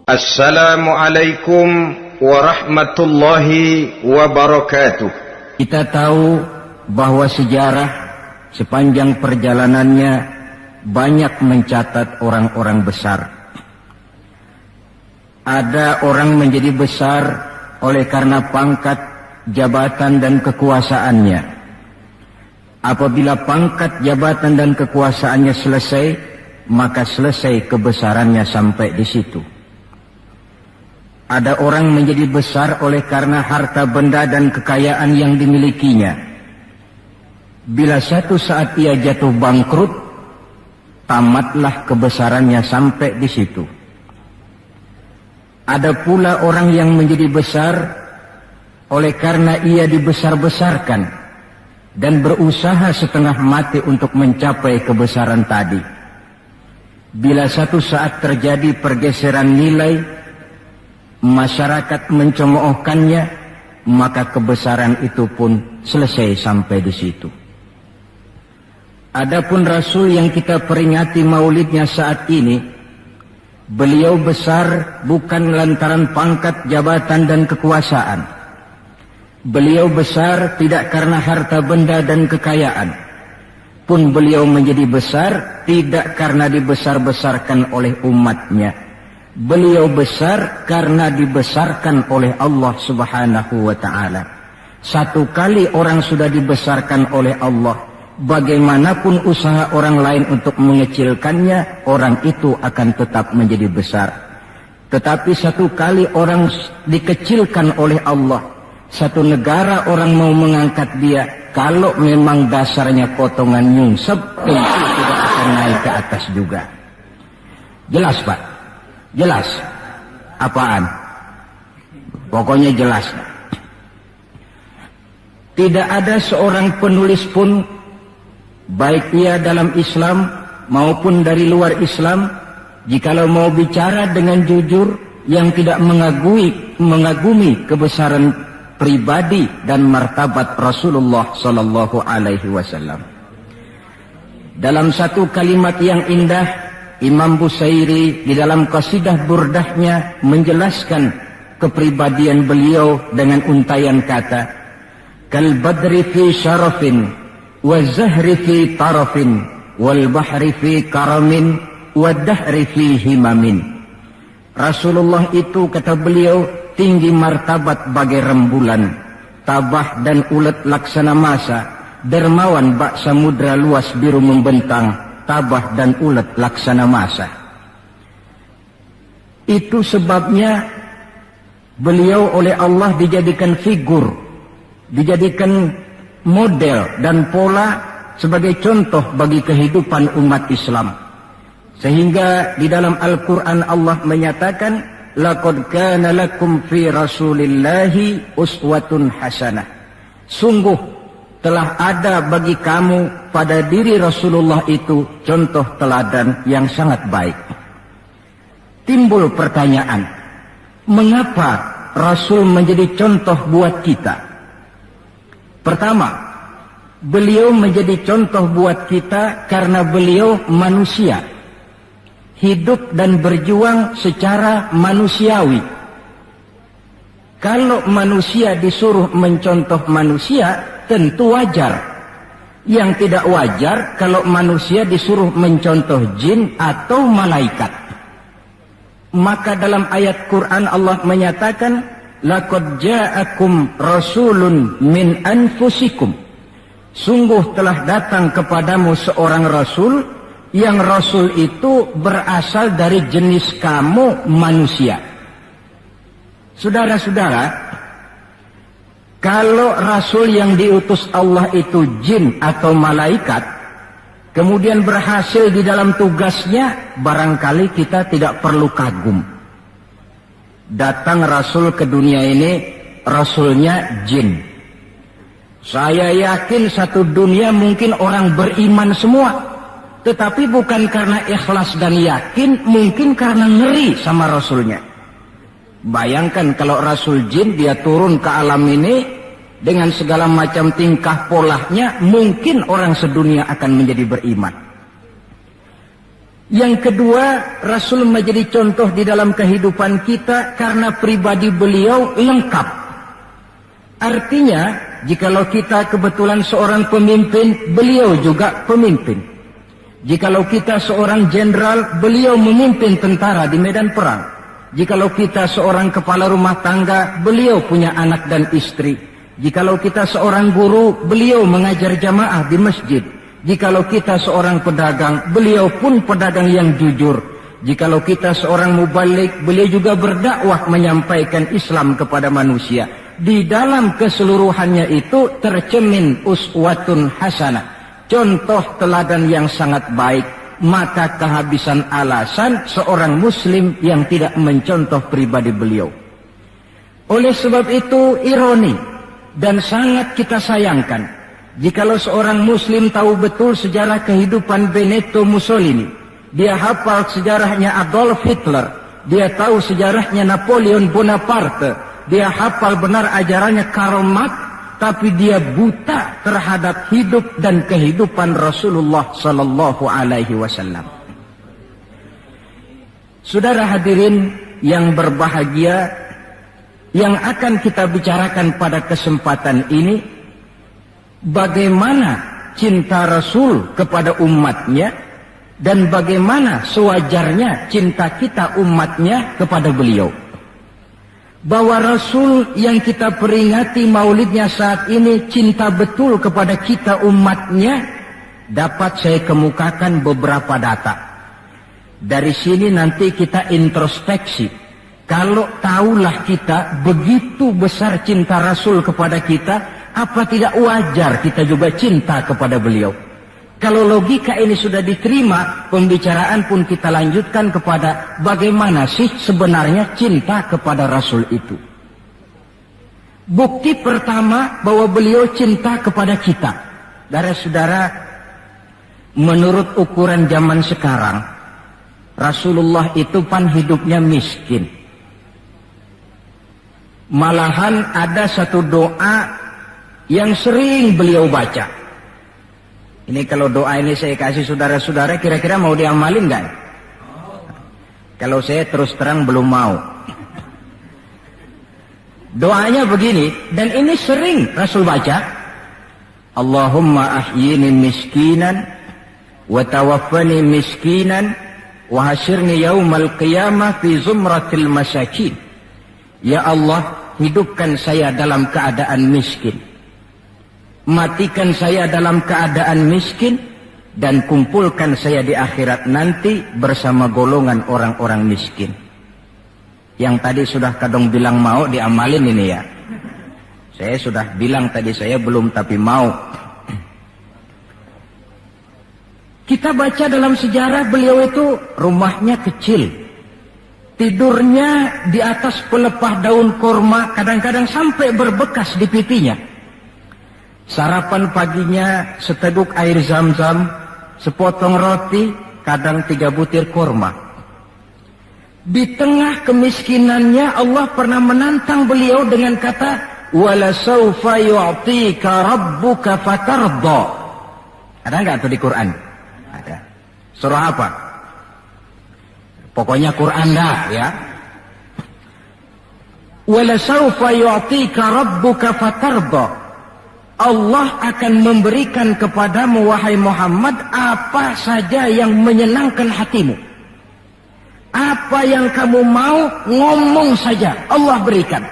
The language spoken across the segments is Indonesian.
Assalamualaikum warahmatullahi wabarakatuh. Kita tahu bahwa sejarah sepanjang perjalanannya banyak mencatat orang-orang besar. Ada orang menjadi besar oleh karena pangkat, jabatan dan kekuasaannya. Apabila pangkat, jabatan dan kekuasaannya selesai, maka selesai kebesarannya sampai di situ. Ada orang menjadi besar oleh karena harta benda dan kekayaan yang dimilikinya. Bila satu saat ia jatuh bangkrut, tamatlah kebesarannya sampai di situ. Ada pula orang yang menjadi besar oleh karena ia dibesar-besarkan dan berusaha setengah mati untuk mencapai kebesaran tadi. Bila satu saat terjadi pergeseran nilai, masyarakat mencemoohkannya, maka kebesaran itu pun selesai sampai di situ. Adapun Rasul yang kita peringati maulidnya saat ini, beliau besar bukan lantaran pangkat, jabatan dan kekuasaan. Beliau besar tidak karena harta benda dan kekayaan. Pun beliau menjadi besar tidak karena dibesar-besarkan oleh umatnya. Beliau besar karena dibesarkan oleh Allah Subhanahu wa ta'ala. Satu kali orang sudah dibesarkan oleh Allah, bagaimanapun usaha orang lain untuk mengecilkannya, orang itu akan tetap menjadi besar. Tetapi satu kali orang dikecilkan oleh Allah, satu negara orang mau mengangkat dia, kalau memang dasarnya potongan nyungsep, tentu tidak akan naik ke atas juga. Jelas, Pak? Jelas? Apaan? Pokoknya jelas. Tidak ada seorang penulis pun, baik ia dalam Islam maupun dari luar Islam, jikalau mau bicara dengan jujur, yang tidak mengagumi kebesaran pribadi dan martabat Rasulullah sallallahu alaihi wasallam. Dalam satu kalimat yang indah, Imam Busairi di dalam qasidah burdahnya menjelaskan kepribadian beliau dengan untayan kata, kal badri fi syarafin wa zahri fi tarafin wal bahri fi karamin wa dahri fi himamin. Rasulullah itu, kata beliau, tinggi martabat bagai rembulan, tabah dan ulet laksana masa, dermawan bak samudra luas biru membentang, tabah dan ulet laksana masa. Itu sebabnya beliau oleh Allah dijadikan figur, dijadikan model dan pola sebagai contoh bagi kehidupan umat Islam. Sehingga di dalam Al-Quran Allah menyatakan, laqad kana lakum fi rasulillahi uswatun hasanah. Sungguh telah ada bagi kamu pada diri Rasulullah itu contoh teladan yang sangat baik. Timbul pertanyaan, mengapa Rasul menjadi contoh buat kita? Pertama, beliau menjadi contoh buat kita karena beliau manusia, hidup dan berjuang secara manusiawi. Kalau manusia disuruh mencontoh manusia, tentu wajar. Yang tidak wajar kalau manusia disuruh mencontoh jin atau malaikat. Maka dalam ayat Quran Allah menyatakan, laqad ja'akum rasulun min anfusikum. Sungguh telah datang kepadamu seorang rasul, yang rasul itu berasal dari jenis kamu manusia. Saudara-saudara, kalau Rasul yang diutus Allah itu jin atau malaikat, kemudian berhasil di dalam tugasnya, barangkali kita tidak perlu kagum. Datang Rasul ke dunia ini, Rasulnya jin. Saya yakin satu dunia mungkin orang beriman semua, tetapi bukan karena ikhlas dan yakin, mungkin karena ngeri sama Rasulnya. Bayangkan kalau Rasul jin dia turun ke alam ini dengan segala macam tingkah polanya, mungkin orang sedunia akan menjadi beriman. Yang kedua, Rasul menjadi contoh di dalam kehidupan kita karena pribadi beliau lengkap. Artinya, jikalau kita kebetulan seorang pemimpin, beliau juga pemimpin. Jikalau kita seorang jenderal, beliau memimpin tentara di medan perang. Jikalau kita seorang kepala rumah tangga, beliau punya anak dan istri. Jikalau kita seorang guru, beliau mengajar jamaah di masjid. Jikalau kita seorang pedagang, beliau pun pedagang yang jujur. Jikalau kita seorang mubalik, beliau juga berdakwah menyampaikan Islam kepada manusia. Di dalam keseluruhannya itu tercemin uswatun hasanah, contoh teladan yang sangat baik. Maka kehabisan alasan seorang muslim yang tidak mencontoh pribadi beliau. Oleh sebab itu ironi dan sangat kita sayangkan jikalau seorang muslim tahu betul sejarah kehidupan Benito Mussolini, dia hafal sejarahnya Adolf Hitler, dia tahu sejarahnya Napoleon Bonaparte, dia hafal benar ajarannya Karl Marx, tapi dia buta terhadap hidup dan kehidupan Rasulullah sallallahu alaihi wasallam. Saudara hadirin yang berbahagia, yang akan kita bicarakan pada kesempatan ini, bagaimana cinta Rasul kepada umatnya dan bagaimana sewajarnya cinta kita umatnya kepada beliau. Bahwa Rasul yang kita peringati maulidnya saat ini cinta betul kepada kita umatnya, dapat saya kemukakan beberapa data. Dari sini nanti kita introspeksi. Kalau tahulah kita begitu besar cinta Rasul kepada kita, apa tidak wajar kita juga cinta kepada beliau? Kalau logika ini sudah diterima, pembicaraan pun kita lanjutkan kepada bagaimana sih sebenarnya cinta kepada Rasul itu. Bukti pertama bahwa beliau cinta kepada kita. Saudara-saudara, menurut ukuran zaman sekarang, Rasulullah itu pan hidupnya miskin. Malahan ada satu doa yang sering beliau baca. Ini kalau doa ini saya kasih saudara-saudara, kira-kira mau diamalin nggak? Kalau saya terus terang belum mau. Doanya begini, dan ini sering Rasul baca. Allahumma ahyini miskinan, wa tawaffani miskinan, wa hasyirni yaumal qiyamah fi zumratil masakin. Ya Allah, hidupkan saya dalam keadaan miskin. Matikan saya dalam keadaan miskin dan kumpulkan saya di akhirat nanti bersama golongan orang-orang miskin. Yang tadi sudah kadang bilang mau diamalin ini ya. Saya sudah bilang tadi saya belum tapi mau. Kita baca dalam sejarah beliau itu rumahnya kecil. Tidurnya di atas pelepah daun kurma, kadang-kadang sampai berbekas di pipinya. Sarapan paginya seteguk air zam-zam, sepotong roti, kadang 3 butir kurma. Di tengah kemiskinannya Allah pernah menantang beliau dengan kata, "Wala sawfa yu'tika rabbuka fatardha." Ada enggak itu di Quran? Ada. Surah apa? Pokoknya Quran dah ya. "Wala sawfa yu'tika rabbuka fatardha." Allah akan memberikan kepadamu wahai Muhammad apa saja yang menyenangkan hatimu. Apa yang kamu mau, ngomong saja, Allah berikan.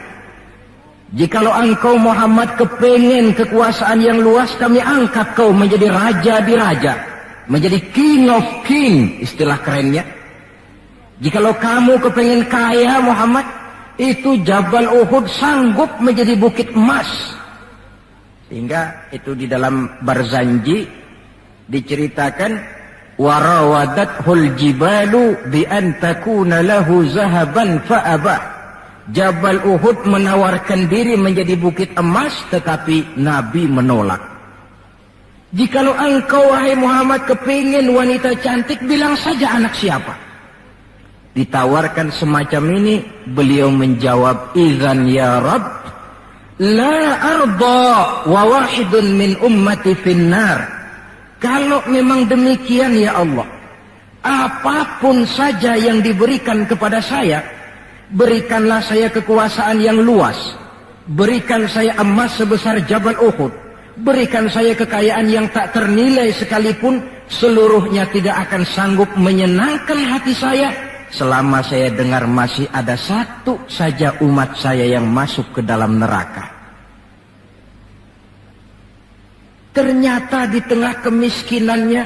Jikalau engkau Muhammad kepengen kekuasaan yang luas, kami angkat kau menjadi raja di raja, menjadi king of king, istilah kerennya. Jikalau kamu kepengen kaya Muhammad, itu Jabal Uhud sanggup menjadi bukit emas. Sehingga itu di dalam Barzanji diceritakan, warawadathul jibalu bi an takuna lahu zahaban fa'aba. Jabal Uhud menawarkan diri menjadi bukit emas, tetapi Nabi menolak. Jikalau engkau wahai Muhammad kepingin wanita cantik, bilang saja anak siapa. Ditawarkan semacam ini, beliau menjawab, idzan ya Rabb, la arda wa wahidun min ummati finnar. Kalau memang demikian ya Allah, apapun saja yang diberikan kepada saya, berikanlah saya kekuasaan yang luas, berikan saya emas sebesar Jabal Uhud, berikan saya kekayaan yang tak ternilai sekalipun, seluruhnya tidak akan sanggup menyenangkan hati saya selama saya dengar masih ada satu saja umat saya yang masuk ke dalam neraka. Ternyata di tengah kemiskinannya,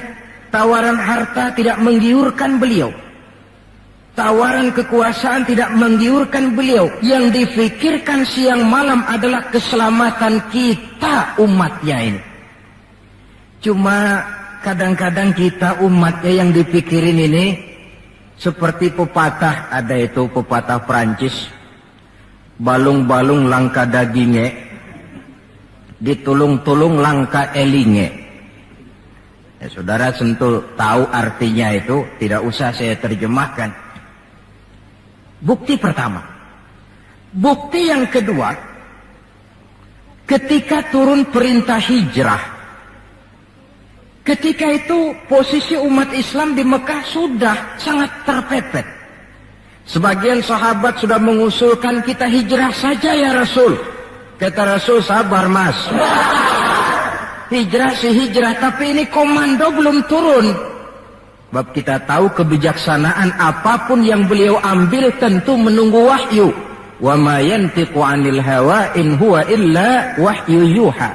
tawaran harta tidak menggiurkan beliau. Tawaran kekuasaan tidak menggiurkan beliau. Yang difikirkan siang malam adalah keselamatan kita umatnya ini. Cuma kadang-kadang kita umatnya yang dipikirin ini seperti pepatah, ada itu pepatah Prancis, balung-balung langka dagingnya, ditulung-tulung langka elinge. Ya, saudara tentu tahu artinya itu, tidak usah saya terjemahkan. Bukti pertama. Bukti yang kedua, ketika turun perintah hijrah, ketika itu posisi umat Islam di Mekah sudah sangat terpepet. Sebagian sahabat sudah mengusulkan kita hijrah saja ya Rasul. Kata Rasul, sabar mas. Hijrah sih hijrah, tapi ini komando belum turun. Sebab kita tahu kebijaksanaan apapun yang beliau ambil tentu menunggu wahyu. Wa ma yantiqu 'anil hawa in huwa illa wahyu yuha.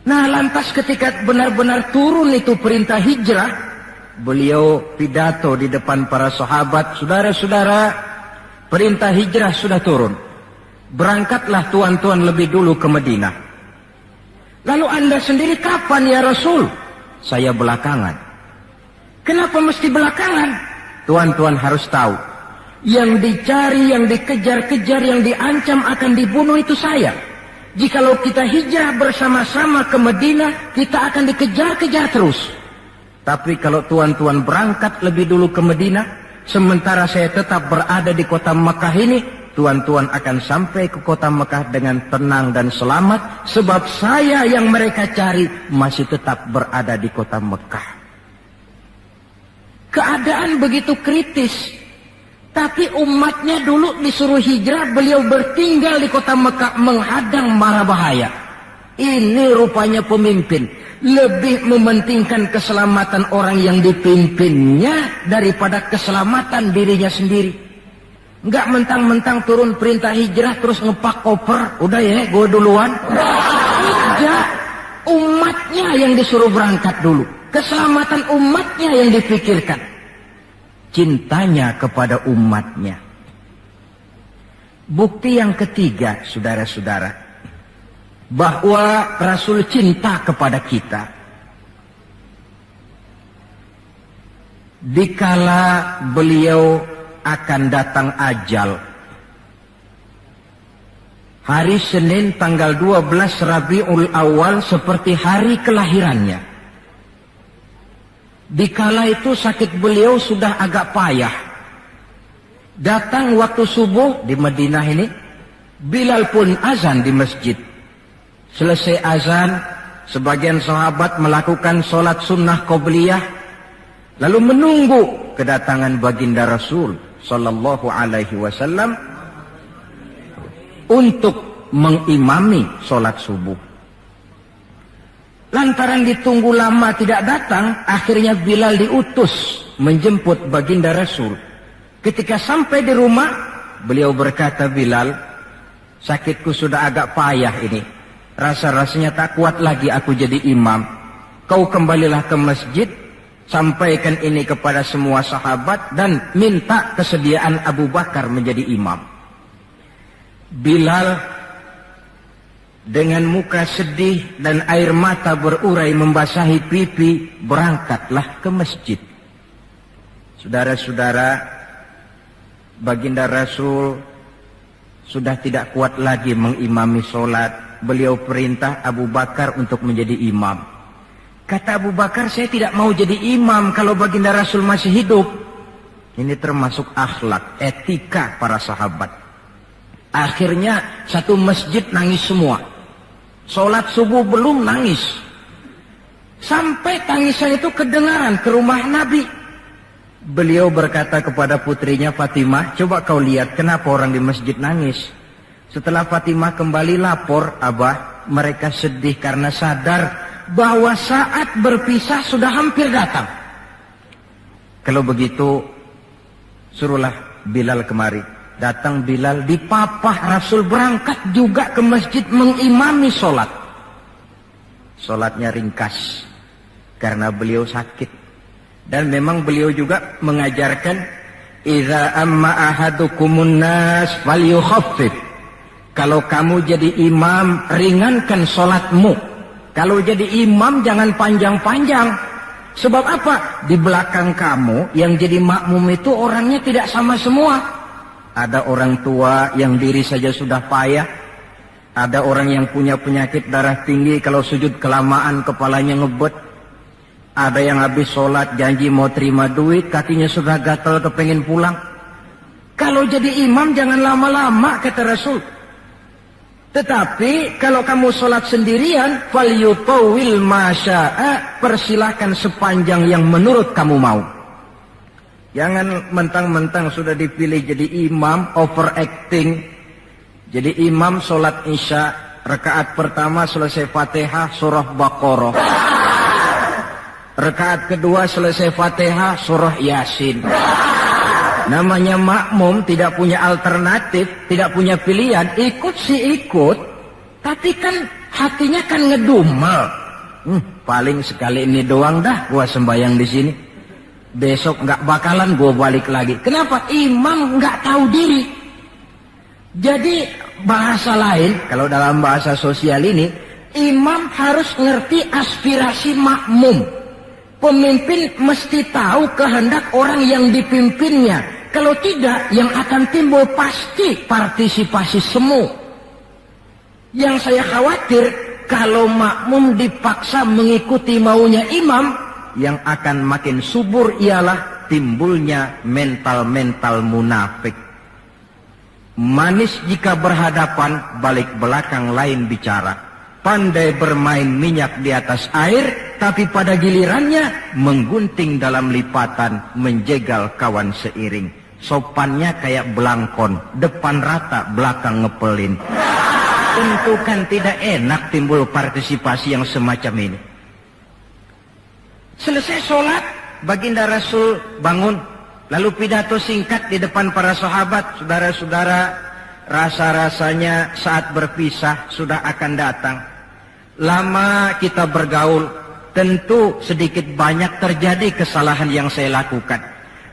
Nah, lantas ketika benar-benar turun itu perintah hijrah, beliau pidato di depan para sahabat, saudara-saudara, perintah hijrah sudah turun. Berangkatlah tuan-tuan lebih dulu ke Madinah. Lalu anda sendiri kapan ya Rasul? Saya belakangan. Kenapa mesti belakangan? Tuan-tuan harus tahu, yang dicari, yang dikejar-kejar, yang diancam akan dibunuh itu saya. Jikalau kita hijrah bersama-sama ke Madinah, kita akan dikejar-kejar terus. Tapi kalau tuan-tuan berangkat lebih dulu ke Madinah, sementara saya tetap berada di kota Mekah ini, tuan-tuan akan sampai ke kota Mekah dengan tenang dan selamat, sebab saya yang mereka cari masih tetap berada di kota Mekah. Keadaan begitu kritis, tapi umatnya dulu disuruh hijrah, beliau bertinggal di kota Mekah menghadang mara bahaya. Ini rupanya pemimpin lebih mementingkan keselamatan orang yang dipimpinnya daripada keselamatan dirinya sendiri. Enggak mentang-mentang turun perintah hijrah terus ngepak koper, udah ya gue duluan. Tidak, umatnya yang disuruh berangkat dulu, keselamatan umatnya yang dipikirkan, cintanya kepada umatnya. Bukti yang ketiga, saudara-saudara, bahwa Rasul cinta kepada kita. Dikala beliau akan datang ajal, hari Senin tanggal 12 Rabiul Awal seperti hari kelahirannya. Dikala itu sakit beliau sudah agak payah. Datang waktu subuh di Madinah ini, Bilal pun azan di masjid. Selesai azan, sebagian sahabat melakukan sholat sunnah qobliyah, lalu menunggu kedatangan baginda Rasul sallallahu alaihi wasallam untuk mengimami sholat subuh. Lantaran ditunggu lama tidak datang, akhirnya Bilal diutus menjemput baginda Rasul. Ketika sampai di rumah, beliau berkata, Bilal, sakitku sudah agak payah ini. Rasa-rasanya tak kuat lagi aku jadi imam. Kau kembalilah ke masjid, sampaikan ini kepada semua sahabat dan minta kesediaan Abu Bakar menjadi imam. Bilal dengan muka sedih dan air mata berurai membasahi pipi, berangkatlah ke masjid. Saudara-saudara, baginda Rasul sudah tidak kuat lagi mengimami sholat. Beliau perintah Abu Bakar untuk menjadi imam. Kata Abu Bakar, saya tidak mau jadi imam kalau baginda Rasul masih hidup. Ini termasuk akhlak, etika para sahabat. Akhirnya satu masjid nangis semua. Sholat subuh belum nangis. Sampai tangisan itu kedengaran ke rumah Nabi. Beliau berkata kepada putrinya Fatimah, coba kau lihat kenapa orang di masjid nangis. Setelah Fatimah kembali lapor, Abah, mereka sedih karena sadar bahwa saat berpisah sudah hampir datang. Kalau begitu, suruhlah Bilal kemari. Datang Bilal, dipapah Rasul berangkat juga ke masjid mengimami sholat. Sholatnya ringkas karena beliau sakit. Dan memang beliau juga mengajarkan, idza amma ahadukumun nas falyukhaffif. Kalau kamu jadi imam, ringankan sholatmu. Kalau jadi imam jangan panjang-panjang. Sebab apa? Di belakang kamu yang jadi makmum itu orangnya tidak sama semua. Ada orang tua yang diri saja sudah payah. Ada orang yang punya penyakit darah tinggi, kalau sujud kelamaan kepalanya ngebet. Ada yang habis sholat janji mau terima duit, kakinya sudah gatal kepengen pulang. Kalau jadi imam jangan lama-lama, kata Rasul. Tetapi kalau kamu sholat sendirian, falyutawil masya'a, persilahkan sepanjang yang menurut kamu mau. Jangan mentang-mentang sudah dipilih jadi imam, overacting. Jadi imam sholat isya, rakaat pertama selesai Fatihah, surah Baqarah. Rakaat kedua selesai Fatihah, surah Yasin. Namanya makmum, tidak punya alternatif, tidak punya pilihan, ikut sih ikut, tapi kan hatinya kan ngedumel. Paling sekali ini doang dah gua sembahyang di sini. Besok nggak bakalan gua balik lagi. Kenapa? Imam nggak tahu diri. Jadi bahasa lain, kalau dalam bahasa sosial ini, imam harus ngerti aspirasi makmum. Pemimpin mesti tahu kehendak orang yang dipimpinnya. Kalau tidak, yang akan timbul pasti partisipasi semu. Yang saya khawatir, kalau makmum dipaksa mengikuti maunya imam, yang akan makin subur ialah timbulnya mental-mental munafik. Manis jika berhadapan, balik belakang lain bicara. Pandai bermain minyak di atas air, tapi pada gilirannya menggunting dalam lipatan, menjegal kawan seiring. Sopannya kayak belangkon, depan rata, belakang ngepelin. Tentu kan tidak enak timbul partisipasi yang semacam ini. Selesai sholat, baginda Rasul bangun, lalu pidato singkat di depan para sahabat. Saudara-saudara, rasa-rasanya saat berpisah sudah akan datang. Lama kita bergaul, tentu sedikit banyak terjadi kesalahan yang saya lakukan.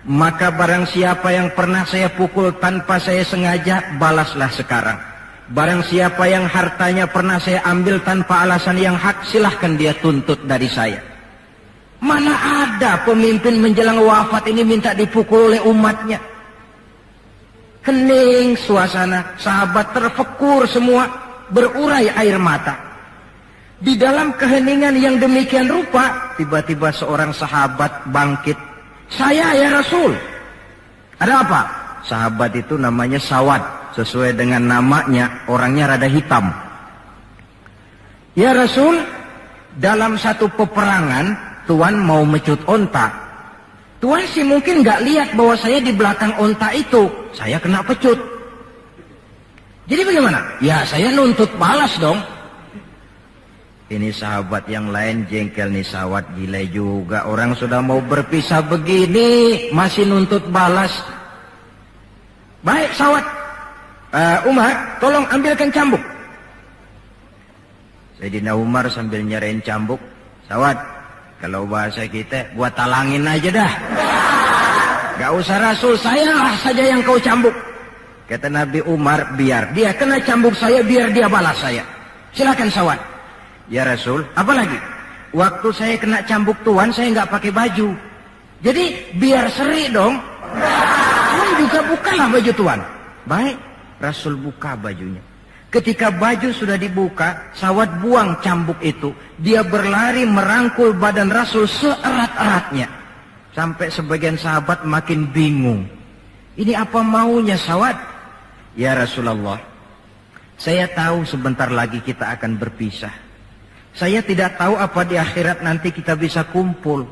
Maka barang siapa yang pernah saya pukul tanpa saya sengaja, balaslah sekarang. Barang siapa yang hartanya pernah saya ambil tanpa alasan yang hak, silahkan dia tuntut dari saya. Mana ada pemimpin menjelang wafat ini minta dipukul oleh umatnya. Hening suasana, sahabat terfekur semua, berurai air mata. Di dalam keheningan yang demikian rupa, tiba-tiba seorang sahabat bangkit. Saya ya Rasul. Ada apa? Sahabat itu namanya Sawad. Sesuai dengan namanya, orangnya rada hitam. Ya Rasul, dalam satu peperangan, Tuan mau mecut onta. Tuan sih mungkin gak lihat bahwa saya di belakang onta itu. Saya kena pecut. Jadi bagaimana? Ya saya nuntut balas dong. Ini sahabat yang lain jengkel nih, Sawad gila juga. Orang sudah mau berpisah begini masih nuntut balas. Baik Sawad, Umar tolong ambilkan cambuk. Sayyidina Umar sambil nyerahin cambuk. Sawad, kalau bahasa kita buat talangin aja dah. Gak usah Rasul, saya saja yang kau cambuk. Kata Nabi Umar, biar dia kena cambuk saya, biar dia balas saya. Silakan Sawad. Ya Rasul, apa lagi? Waktu saya kena cambuk Tuan, saya nggak pakai baju. Jadi biar seri dong. Tuan juga bukalah baju Tuan. Baik, Rasul buka bajunya. Ketika baju sudah dibuka, Sawad buang cambuk itu. Dia berlari merangkul badan Rasul seerat-eratnya. Sampai sebagian sahabat makin bingung. Ini apa maunya Sawad? Ya Rasulullah, saya tahu sebentar lagi kita akan berpisah. Saya tidak tahu apa di akhirat nanti kita bisa kumpul.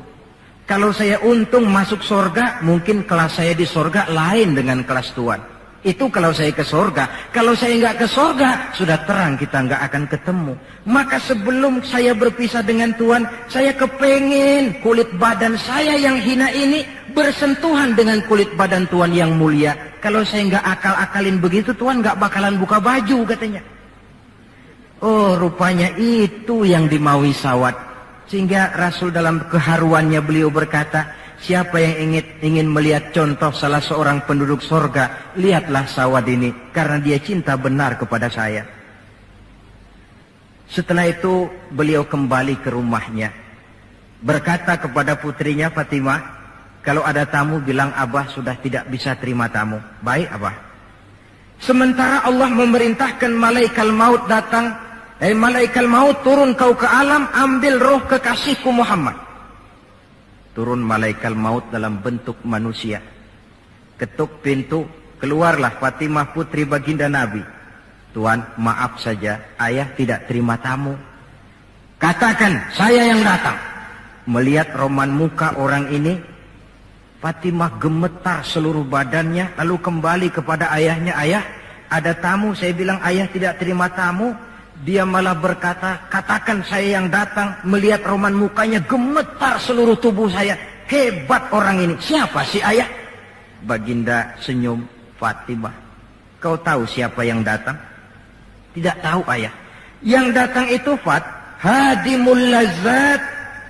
Kalau saya untung masuk surga, mungkin kelas saya di surga lain dengan kelas Tuhan. Itu kalau saya ke surga. Kalau saya nggak ke surga, sudah terang kita nggak akan ketemu. Maka sebelum saya berpisah dengan Tuhan, saya kepengen kulit badan saya yang hina ini bersentuhan dengan kulit badan Tuhan yang mulia. Kalau saya nggak akal-akalin begitu, Tuhan nggak bakalan buka baju katanya. Oh, rupanya itu yang dimaui sawat. Sehingga Rasul dalam keharuannya beliau berkata, siapa yang ingin melihat contoh salah seorang penduduk sorga, lihatlah sawat ini, karena dia cinta benar kepada saya. Setelah itu beliau kembali ke rumahnya, berkata kepada putrinya Fatimah, kalau ada tamu bilang Abah sudah tidak bisa terima tamu. Baik Abah. Sementara Allah memerintahkan malaikat maut datang, malaikat maut turun kau ke alam, ambil roh kekasihku Muhammad. Turun malaikat maut dalam bentuk manusia. Ketuk pintu, keluarlah Fatimah putri baginda Nabi. Tuan, maaf saja, ayah tidak terima tamu. Katakan, saya yang datang. Melihat roman muka orang ini, Fatimah gemetar seluruh badannya, lalu kembali kepada ayahnya, ayah, ada tamu. Saya bilang ayah tidak terima tamu. Dia malah berkata, katakan saya yang datang. Melihat roman mukanya, gemetar seluruh tubuh saya. Hebat orang ini. Siapa sih ayah? Baginda senyum. Fatimah, kau tahu siapa yang datang? Tidak tahu ayah. Yang datang itu Fat, hadimul lazat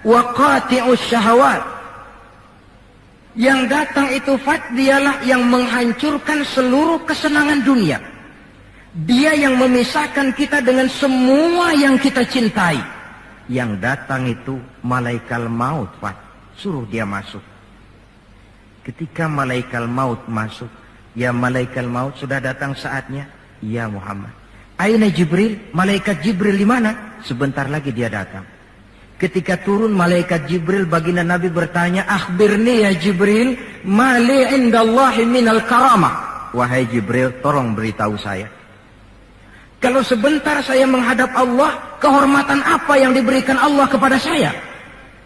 wa qati'us syahawat. Yang datang itu Fat, dialah yang menghancurkan seluruh kesenangan dunia. Dia yang memisahkan kita dengan semua yang kita cintai. Yang datang itu malaikat maut, Pak. Suruh dia masuk. Ketika malaikat maut masuk, ya malaikat maut sudah datang saatnya. Ya Muhammad. Aina Jibril? Malaikat Jibril di mana? Sebentar lagi dia datang. Ketika turun malaikat Jibril, baginda Nabi bertanya, akhbirni ya Jibril, mali indallahi minal karamah. Wahai Jibril, tolong beritahu saya. Kalau sebentar saya menghadap Allah, kehormatan apa yang diberikan Allah kepada saya?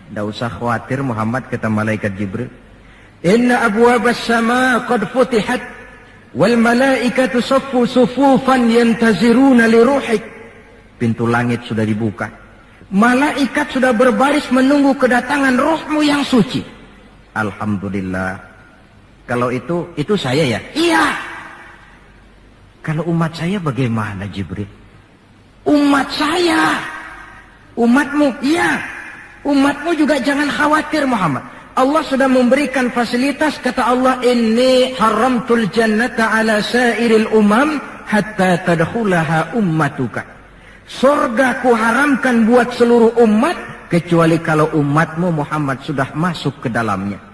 Tidak usah khawatir Muhammad, kata malaikat Jibril. Inna abwabas sama qad futihat, wal malaikatu saffu sufufan yantaziruna li ruhik. Pintu langit sudah dibuka. Malaikat sudah berbaris menunggu kedatangan rohmu yang suci. Alhamdulillah. Kalau itu saya ya? Iya. Kalau umat saya bagaimana Jibril? Umat saya. Umatmu, iya. Umatmu juga jangan khawatir Muhammad. Allah sudah memberikan fasilitas, kata Allah, inni haramtul jannata ala sairil umam hatta tadkhulaha ummatuka. Surga ku haramkan buat seluruh umat, kecuali kalau umatmu Muhammad sudah masuk ke dalamnya.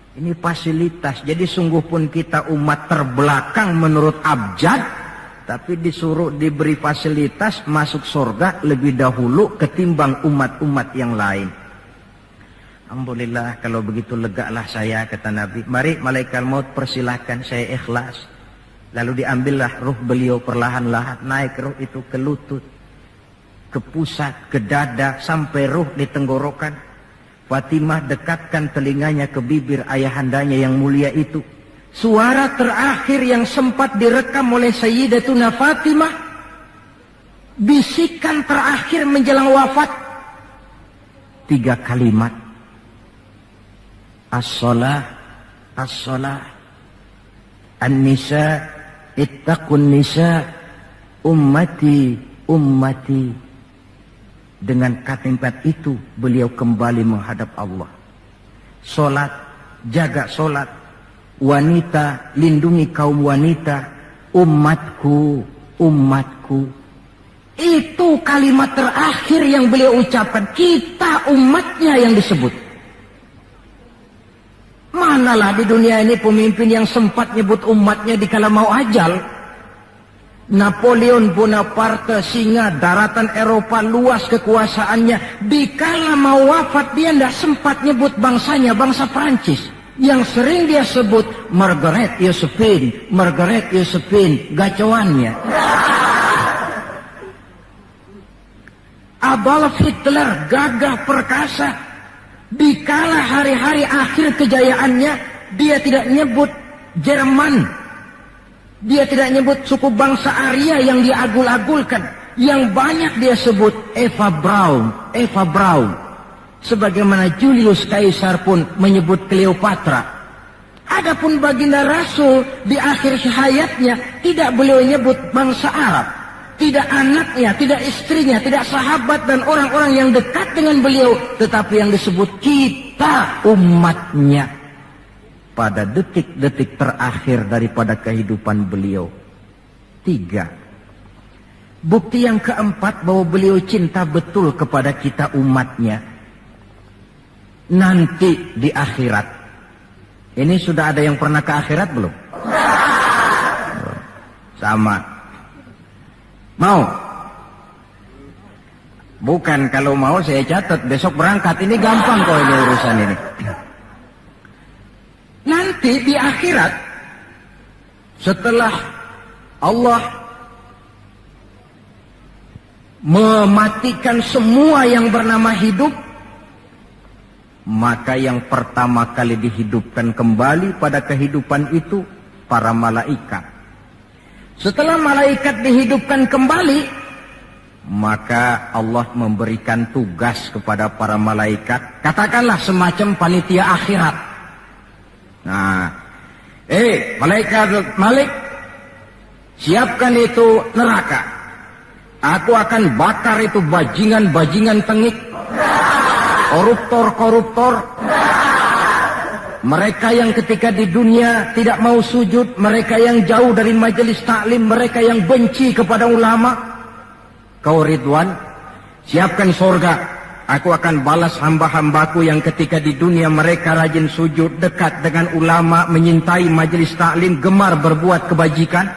Ini fasilitas. Jadi sungguh pun kita umat terbelakang menurut abjad, tapi disuruh diberi fasilitas masuk surga lebih dahulu ketimbang umat-umat yang lain. Alhamdulillah, kalau begitu legalah saya, kata Nabi. Mari malaikat maut persilahkan, saya ikhlas. Lalu diambillah ruh beliau perlahan-lahan, naik ruh itu ke lutut, ke pusat, ke dada, sampai ruh di tenggorokan. Fatimah dekatkan telinganya ke bibir ayahandanya yang mulia itu. Suara terakhir yang sempat direkam oleh Sayyidatuna Fatimah, bisikan terakhir menjelang wafat, 3 kalimat. As-salah, as-salah. An-nisa, ittaqun nisa, ummati, ummati. Dengan kalimat itu beliau kembali menghadap Allah. Solat, jaga solat. Wanita, lindungi kaum wanita. Umatku, umatku. Itu kalimat terakhir yang beliau ucapkan. Kita umatnya yang disebut. Manalah di dunia ini pemimpin yang sempat nyebut umatnya dikala mau ajal. Napoleon Bonaparte, singa daratan Eropa, luas kekuasaannya. Dikala mau wafat dia tidak sempat nyebut bangsanya, bangsa Prancis. Yang sering dia sebut Margaret Josephine, Margaret Josephine, gacoannya. Adolf Hitler gagah perkasa. Dikala hari-hari akhir kejayaannya, dia tidak nyebut Jerman. Dia tidak nyebut suku bangsa Arya yang dia agul-agulkan. Yang banyak dia sebut Eva Braun. Eva Braun. Sebagaimana Julius Caesar pun menyebut Cleopatra. Adapun baginda Rasul di akhir hayatnya tidak beliau nyebut bangsa Arab. Tidak anaknya, tidak istrinya, tidak sahabat dan orang-orang yang dekat dengan beliau. Tetapi yang disebut kita umatnya. Pada detik-detik terakhir daripada kehidupan beliau. 3. Bukti yang keempat bahwa beliau cinta betul kepada kita umatnya. Nanti di akhirat. Ini sudah ada yang pernah ke akhirat belum? Sama. Mau? Bukan, kalau mau saya catat besok berangkat. Ini gampang kok ini urusan ini. Nanti di akhirat, setelah Allah mematikan semua yang bernama hidup, maka yang pertama kali dihidupkan kembali pada kehidupan itu para malaikat. Setelah malaikat dihidupkan kembali, maka Allah memberikan tugas kepada para malaikat, katakanlah semacam panitia akhirat. Nah, malaikat Malik, siapkan itu neraka. Aku akan bakar itu bajingan-bajingan tengik, koruptor-koruptor, mereka yang ketika di dunia tidak mau sujud, mereka yang jauh dari majelis taklim, mereka yang benci kepada ulama. Kau Ridwan, siapkan surga. Aku akan balas hamba-hambaku yang ketika di dunia mereka rajin sujud, dekat dengan ulama, menyintai majelis taklim, gemar berbuat kebajikan.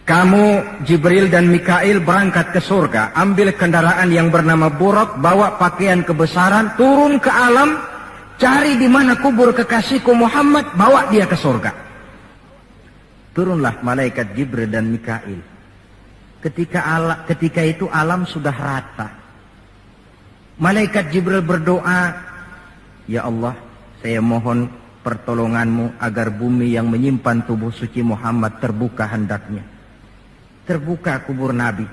Kamu Jibril dan Mikail berangkat ke surga, ambil kendaraan yang bernama Buraq, bawa pakaian kebesaran, turun ke alam, cari di mana kubur kekasihku Muhammad, bawa dia ke surga. Turunlah malaikat Jibril dan Mikail. Ketika itu alam sudah rata. Malaikat Jibril berdoa, ya Allah, saya mohon pertolonganmu agar bumi yang menyimpan tubuh suci Muhammad terbuka hendaknya. Terbuka kubur Nabi.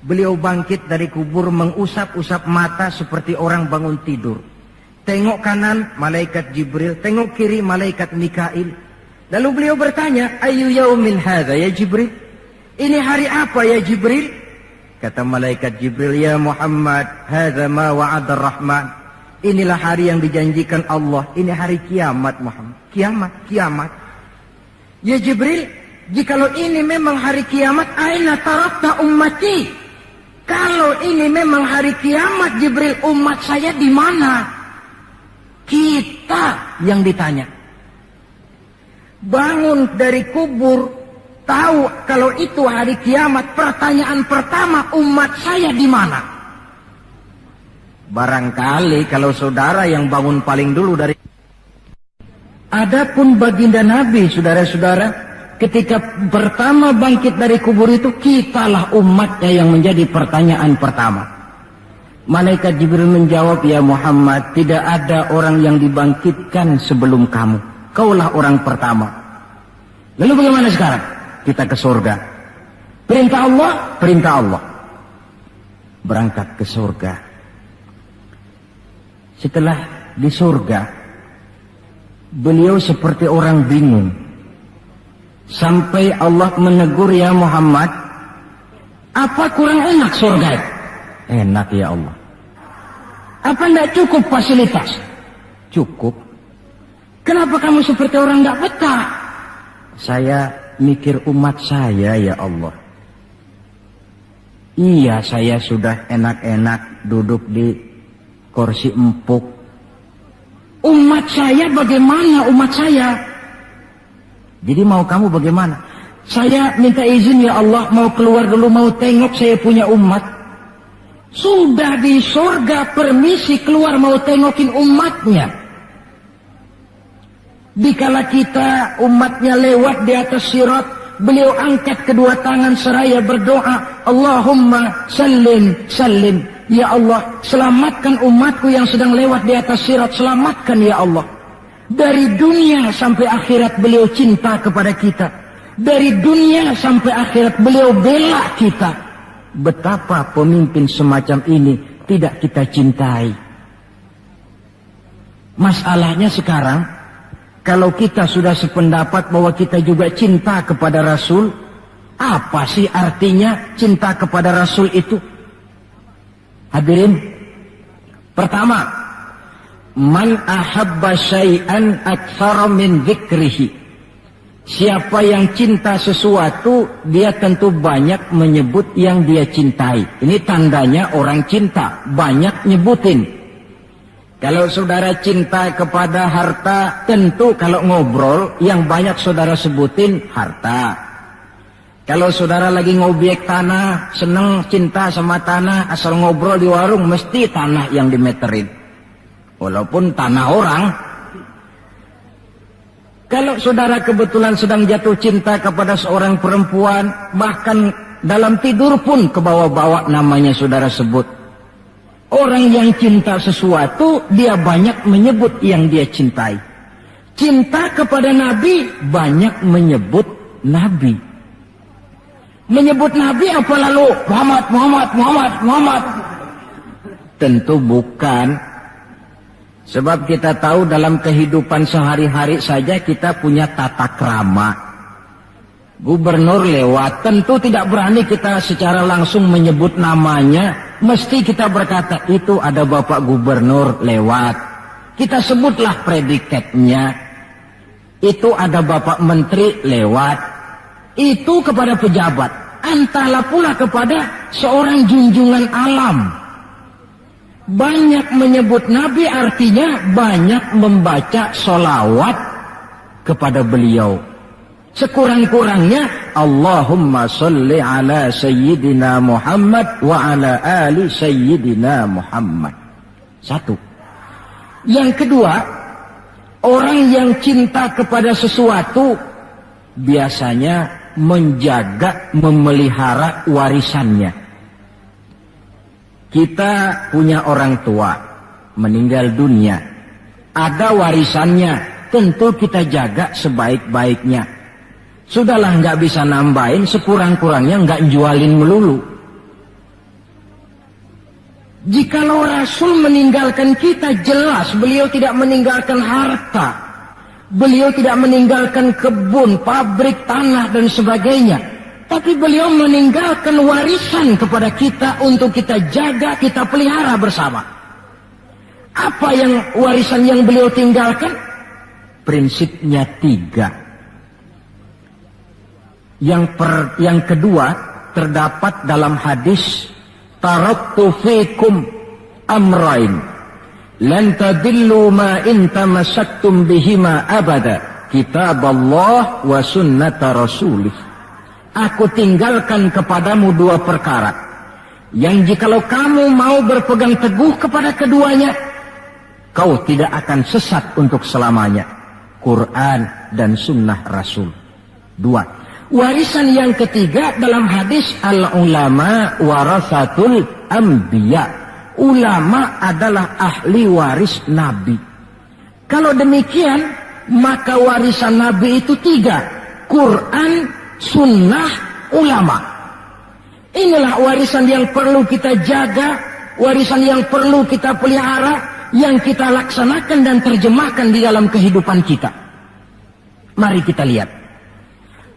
Beliau bangkit dari kubur mengusap-usap mata seperti orang bangun tidur. Tengok kanan malaikat Jibril, tengok kiri malaikat Mikail. Lalu beliau bertanya, ayu yaumin hadza ya Jibril? Ini hari apa ya Jibril? Kata malaikat Jibril, ya Muhammad, hadza ma wa'ada ar-Rahman. Inilah hari yang dijanjikan Allah. Ini hari kiamat Muhammad. Kiamat. Ya Jibril, jikalau ini memang hari kiamat, aina tarakta ummati? Kalau ini memang hari kiamat Jibril, umat saya di mana? Kita yang ditanya. Bangun dari kubur, tahu kalau itu hari kiamat, pertanyaan pertama, umat saya di mana? Barangkali kalau saudara yang bangun paling dulu dari... Adapun baginda Nabi, saudara-saudara, ketika pertama bangkit dari kubur itu, kitalah umatnya yang menjadi pertanyaan pertama. Malaikat Jibril menjawab, ya Muhammad, tidak ada orang yang dibangkitkan sebelum kamu. Kaulah orang pertama. Lalu bagaimana sekarang? Kita ke surga. Perintah Allah, perintah Allah. Berangkat ke surga. Setelah di surga, beliau seperti orang bingung. Sampai Allah menegur, ya Muhammad, apa kurang enak surga? Enak ya Allah. Apa tidak cukup fasilitas? Cukup. Kenapa kamu seperti orang tidak betah? Saya mikir umat saya ya Allah. Iya, saya sudah enak-enak duduk di kursi empuk. Umat saya bagaimana umat saya? Jadi mau kamu bagaimana? Saya minta izin ya Allah, mau keluar dulu, mau tengok saya punya umat. Sudah di surga permisi keluar mau tengokin umatnya. Dikala kita umatnya lewat di atas sirat, beliau angkat kedua tangan seraya berdoa, Allahumma sallim, sallim. Ya Allah, selamatkan umatku yang sedang lewat di atas sirat, selamatkan ya Allah. Dari dunia sampai akhirat beliau cinta kepada kita. Dari dunia sampai akhirat beliau bela kita. Betapa pemimpin semacam ini tidak kita cintai. Masalahnya sekarang, kalau kita sudah sependapat bahwa kita juga cinta kepada Rasul, apa sih artinya cinta kepada Rasul itu? Hadirin, pertama, man ahabba syai'an aktsara min dzikrihi. Siapa yang cinta sesuatu, dia tentu banyak menyebut yang dia cintai. Ini tandanya orang cinta, banyak nyebutin. Kalau saudara cinta kepada harta, tentu kalau ngobrol yang banyak saudara sebutin harta. Kalau saudara lagi ngobjek tanah, seneng cinta sama tanah, asal ngobrol di warung mesti tanah yang dimeterin. Walaupun tanah orang. Kalau saudara kebetulan sedang jatuh cinta kepada seorang perempuan, bahkan dalam tidur pun kebawa-bawa namanya saudara sebut. Orang yang cinta sesuatu, dia banyak menyebut yang dia cintai. Cinta kepada Nabi, banyak menyebut Nabi. Menyebut Nabi apa lalu? Muhammad, Muhammad, Muhammad, Muhammad. Tentu bukan. Sebab kita tahu dalam kehidupan sehari-hari saja kita punya tata krama. Gubernur lewat, tentu tidak berani kita secara langsung menyebut namanya. Mesti kita berkata, itu ada Bapak Gubernur lewat. Kita sebutlah predikatnya. Itu ada Bapak Menteri lewat. Itu kepada pejabat. Entahlah pula kepada seorang junjungan alam. Banyak menyebut Nabi artinya banyak membaca sholawat kepada beliau. Sekurang-kurangnya Allahumma sholli ala Sayyidina Muhammad wa ala ali Sayyidina Muhammad. Satu. Yang kedua, orang yang cinta kepada sesuatu biasanya menjaga, memelihara warisannya. Kita punya orang tua meninggal dunia, ada warisannya, tentu kita jaga sebaik-baiknya. Sudahlah nggak bisa nambahin, sekurang-kurangnya nggak jualin melulu. Jikalau Rasul meninggalkan kita, jelas beliau tidak meninggalkan harta. Beliau tidak meninggalkan kebun, pabrik, tanah dan sebagainya. Tapi beliau meninggalkan warisan kepada kita untuk kita jaga, kita pelihara bersama. Apa yang warisan yang beliau tinggalkan? Prinsipnya 3. Yang kedua terdapat dalam hadis, taraktu fikum amrain lan tadillu ma in tamassaktum bihima abada, kitab Allah wa sunnata rasulih. Aku tinggalkan kepadamu 2 perkara yang jikalau kamu mau berpegang teguh kepada keduanya, kau tidak akan sesat untuk selamanya. Quran dan sunnah Rasul. 2. Warisan yang ketiga dalam hadis, al-ulama warasatul anbiya. Ulama adalah ahli waris Nabi. Kalau demikian, maka warisan Nabi itu 3. Quran, sunnah, ulama. Inilah warisan yang perlu kita jaga, warisan yang perlu kita pelihara, yang kita laksanakan dan terjemahkan di dalam kehidupan kita. Mari kita lihat.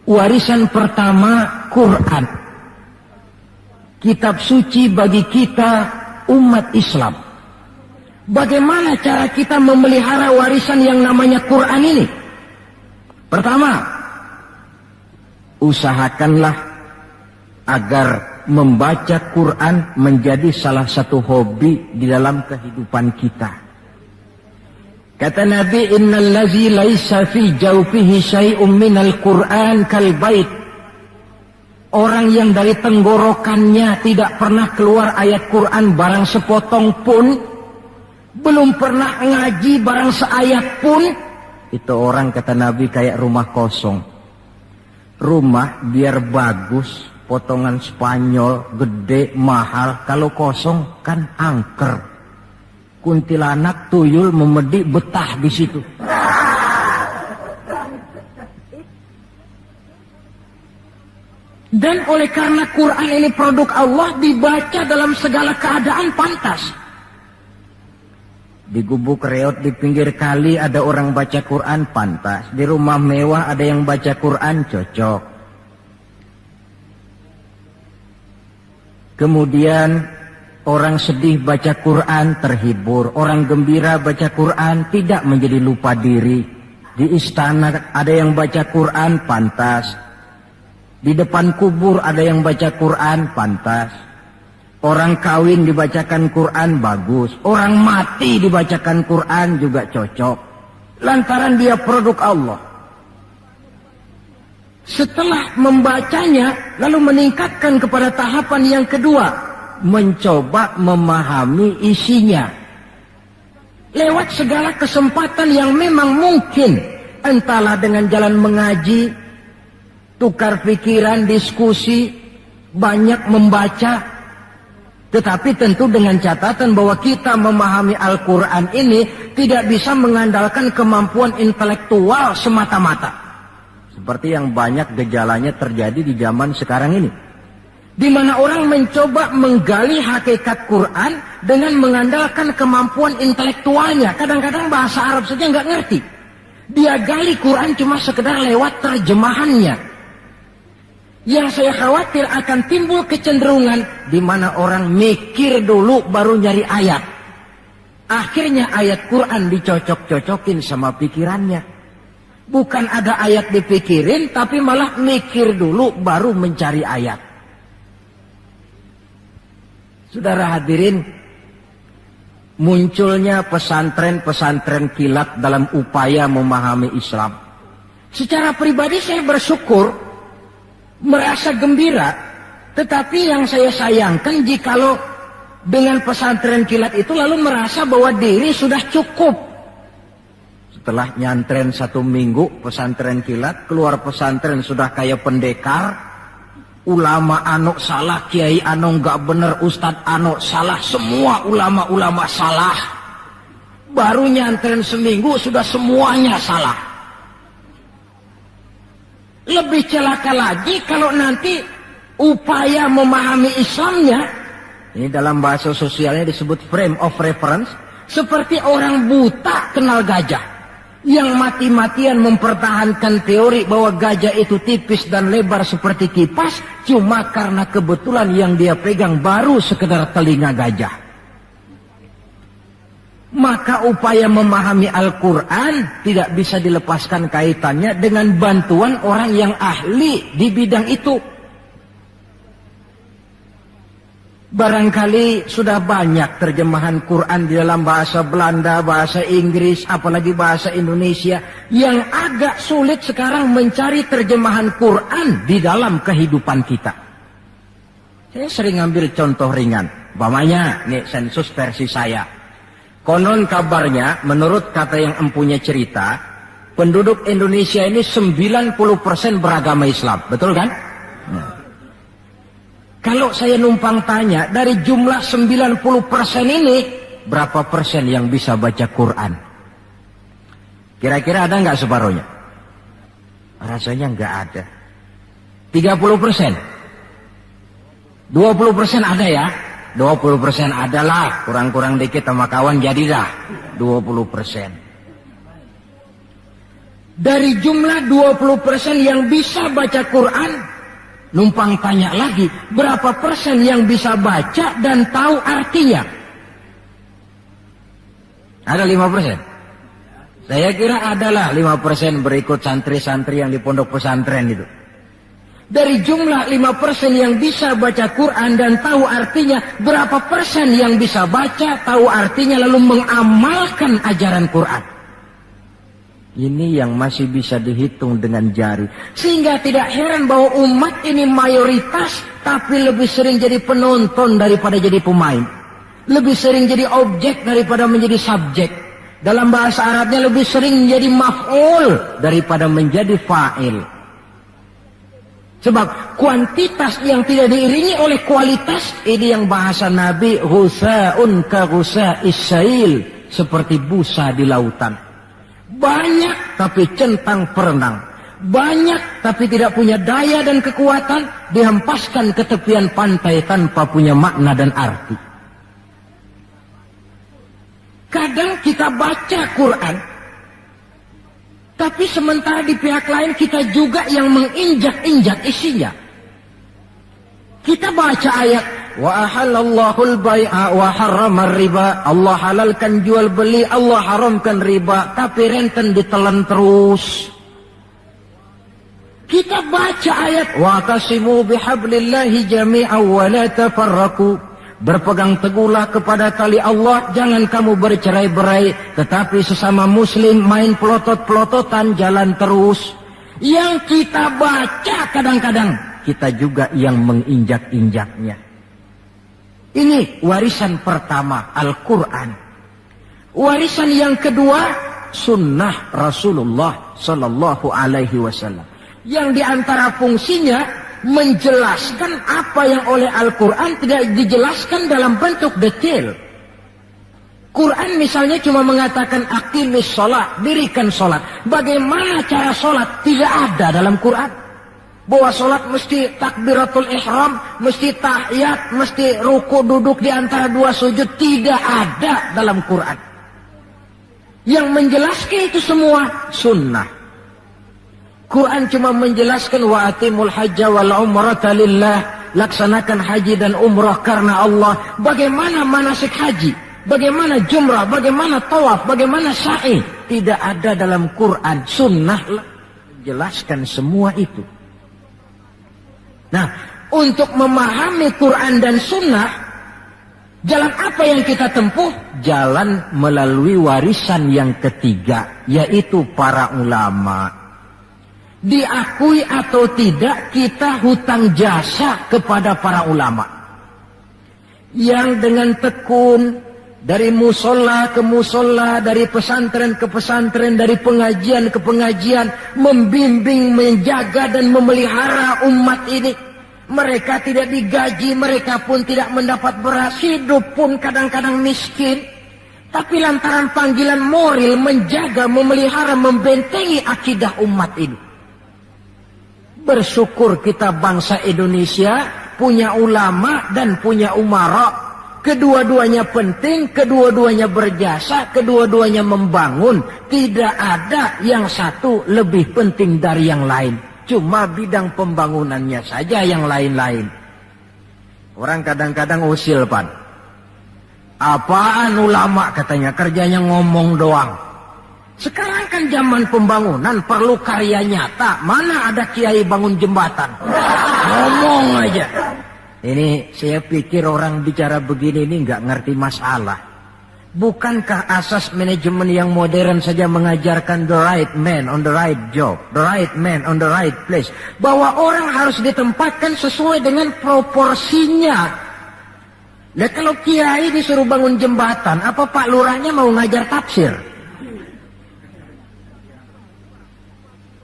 Warisan pertama, Quran. Kitab suci bagi kita umat Islam. Bagaimana cara kita memelihara warisan yang namanya Quran ini? Pertama, usahakanlah agar membaca Quran menjadi salah satu hobi di dalam kehidupan kita. Kata Nabi, innal ladzi laisa fi jawfihi syai'un minal Qur'an kal bait. Orang yang dari tenggorokannya tidak pernah keluar ayat Quran barang sepotong pun, belum pernah ngaji barang seayat pun, itu orang kata Nabi kayak rumah kosong. Rumah biar bagus, potongan Spanyol, gede, mahal. Kalau kosong kan angker. Kuntilanak, tuyul, memedi, betah di situ. Dan oleh karena Quran ini produk Allah, dibaca dalam segala keadaan pantas. Di gubuk reot di pinggir kali ada orang baca Quran, pantas. Di rumah mewah ada yang baca Quran, cocok. Kemudian orang sedih baca Quran, terhibur. Orang gembira baca Quran, tidak menjadi lupa diri. Di istana ada yang baca Quran, pantas. Di depan kubur ada yang baca Quran, pantas. Orang kawin dibacakan Quran, bagus. Orang mati dibacakan Quran juga cocok. Lantaran dia produk Allah. Setelah membacanya, lalu meningkatkan kepada tahapan yang kedua. Mencoba memahami isinya. Lewat segala kesempatan yang memang mungkin. Entahlah dengan jalan mengaji, tukar pikiran, diskusi, banyak membaca. Tetapi tentu dengan catatan bahwa kita memahami Al-Quran ini tidak bisa mengandalkan kemampuan intelektual semata-mata. Seperti yang banyak gejalanya terjadi di zaman sekarang ini. Di mana orang mencoba menggali hakikat Quran dengan mengandalkan kemampuan intelektualnya. Kadang-kadang bahasa Arab saja nggak ngerti. Dia gali Quran cuma sekedar lewat terjemahannya. Yang saya khawatir akan timbul kecenderungan di mana orang mikir dulu baru nyari ayat. Akhirnya ayat Quran dicocok-cocokin sama pikirannya. Bukan ada ayat dipikirin, tapi malah mikir dulu baru mencari ayat. Saudara hadirin, munculnya pesantren-pesantren kilat dalam upaya memahami Islam. Secara pribadi saya bersyukur, merasa gembira, tetapi yang saya sayangkan jikalau dengan pesantren kilat itu lalu merasa bahwa diri sudah cukup. Setelah nyantren 1 minggu pesantren kilat, keluar pesantren sudah kayak pendekar. Ulama anu salah, kiai anu nggak bener, ustadz anu salah, semua ulama-ulama salah. Baru nyantren seminggu sudah semuanya salah. Lebih celaka lagi kalau nanti upaya memahami Islamnya, ini dalam bahasa sosialnya disebut frame of reference, seperti orang buta kenal gajah. Yang mati-matian mempertahankan teori bahwa gajah itu tipis dan lebar seperti kipas, cuma karena kebetulan yang dia pegang baru sekedar telinga gajah. Maka upaya memahami Al-Quran tidak bisa dilepaskan kaitannya dengan bantuan orang yang ahli di bidang itu. Barangkali sudah banyak terjemahan Quran di dalam bahasa Belanda, bahasa Inggris, apalagi bahasa Indonesia, yang agak sulit sekarang mencari terjemahan Quran di dalam kehidupan kita. Saya sering ambil contoh ringan, umpamanya nih sensus versi saya. Konon kabarnya, menurut kata yang empunya cerita, penduduk Indonesia ini 90% beragama Islam, betul kan? Nah. Kalau saya numpang tanya, dari jumlah 90% ini, berapa persen yang bisa baca Quran? Kira-kira ada nggak separuhnya? Rasanya nggak ada. 30%? 20% ada ya? 20% adalah, kurang-kurang dikit sama kawan jadilah 20%. Dari jumlah 20% yang bisa baca Quran, numpang tanya lagi, berapa persen yang bisa baca dan tahu artinya? Ada 5%? Saya kira adalah 5% berikut santri-santri yang di pondok pesantren itu. Dari jumlah 5% yang bisa baca Quran dan tahu artinya, berapa persen yang bisa baca, tahu artinya lalu mengamalkan ajaran Quran? Ini yang masih bisa dihitung dengan jari. Sehingga tidak heran bahwa umat ini mayoritas, tapi lebih sering jadi penonton daripada jadi pemain. Lebih sering jadi objek daripada menjadi subjek. Dalam bahasa Arabnya lebih sering menjadi maf'ul daripada menjadi fa'il. Sebab kuantitas yang tidak diiringi oleh kualitas, ini yang bahasa Nabi, ghusa'un ka ghusa'is sail, seperti busa di lautan. Banyak tapi centang perenang. Banyak tapi tidak punya daya dan kekuatan, dihempaskan ke tepian pantai tanpa punya makna dan arti. Kadang kita baca Quran, tapi sementara di pihak lain kita juga yang menginjak-injak isinya. Kita baca ayat, wa ahallallahu al-bai'a wa harramar riba. Allah halalkan jual beli, Allah haramkan riba, tapi renten ditelan terus. Kita baca ayat, wa tasimu bihablillahi jami'an wa la tafarraqu. Berpegang teguhlah kepada tali Allah, jangan kamu bercerai-berai, tetapi sesama muslim main pelotot-pelototan jalan terus. Yang kita baca kadang-kadang, kita juga yang menginjak-injaknya. Ini warisan pertama, Al-Quran. Warisan yang kedua, sunnah Rasulullah Sallallahu Alaihi Wasallam. Yang diantara fungsinya, menjelaskan apa yang oleh Al-Quran tidak dijelaskan dalam bentuk detail. Quran misalnya cuma mengatakan aqimis sholat, dirikan sholat. Bagaimana cara sholat? Tidak ada dalam Quran. Bahwa sholat mesti takbiratul ihram, mesti tahiyat, mesti ruku duduk di antara dua sujud. Tidak ada dalam Quran. Yang menjelaskan itu semua sunnah. Quran cuma menjelaskan wa atimul hajja wal umrata lillah, laksanakan haji dan umrah karena Allah. Bagaimana manasik haji, bagaimana jumrah, bagaimana tawaf, bagaimana sa'i, tidak ada dalam Quran. Sunnah menjelaskan semua itu. Nah, untuk memahami Quran dan sunnah, jalan apa yang kita tempuh? Jalan melalui warisan yang ketiga, yaitu para ulama. Diakui atau tidak, kita hutang jasa kepada para ulama yang dengan tekun dari musola ke musola, dari pesantren ke pesantren, dari pengajian ke pengajian, membimbing, menjaga dan memelihara umat ini. Mereka tidak digaji, mereka pun tidak mendapat beras, hidup pun kadang-kadang miskin, tapi lantaran panggilan moral menjaga, memelihara, membentengi akidah umat ini. Bersyukur kita bangsa Indonesia punya ulama dan punya umara. Kedua-duanya penting, kedua-duanya berjasa, kedua-duanya membangun. Tidak ada yang satu lebih penting dari yang lain. Cuma bidang pembangunannya saja yang lain-lain. Orang kadang-kadang usil, Pan. Apaan ulama katanya, kerjanya ngomong doang. Sekarang kan zaman pembangunan perlu karya nyata. Mana ada kiai bangun jembatan? Ngomong aja. Ini saya pikir orang bicara begini ini nggak ngerti masalah. Bukankah asas manajemen yang modern saja mengajarkan the right man on the right job, the right man on the right place, bahwa orang harus ditempatkan sesuai dengan proporsinya. Nah, kalau kiai disuruh bangun jembatan, apa Pak Lurahnya mau ngajar tafsir?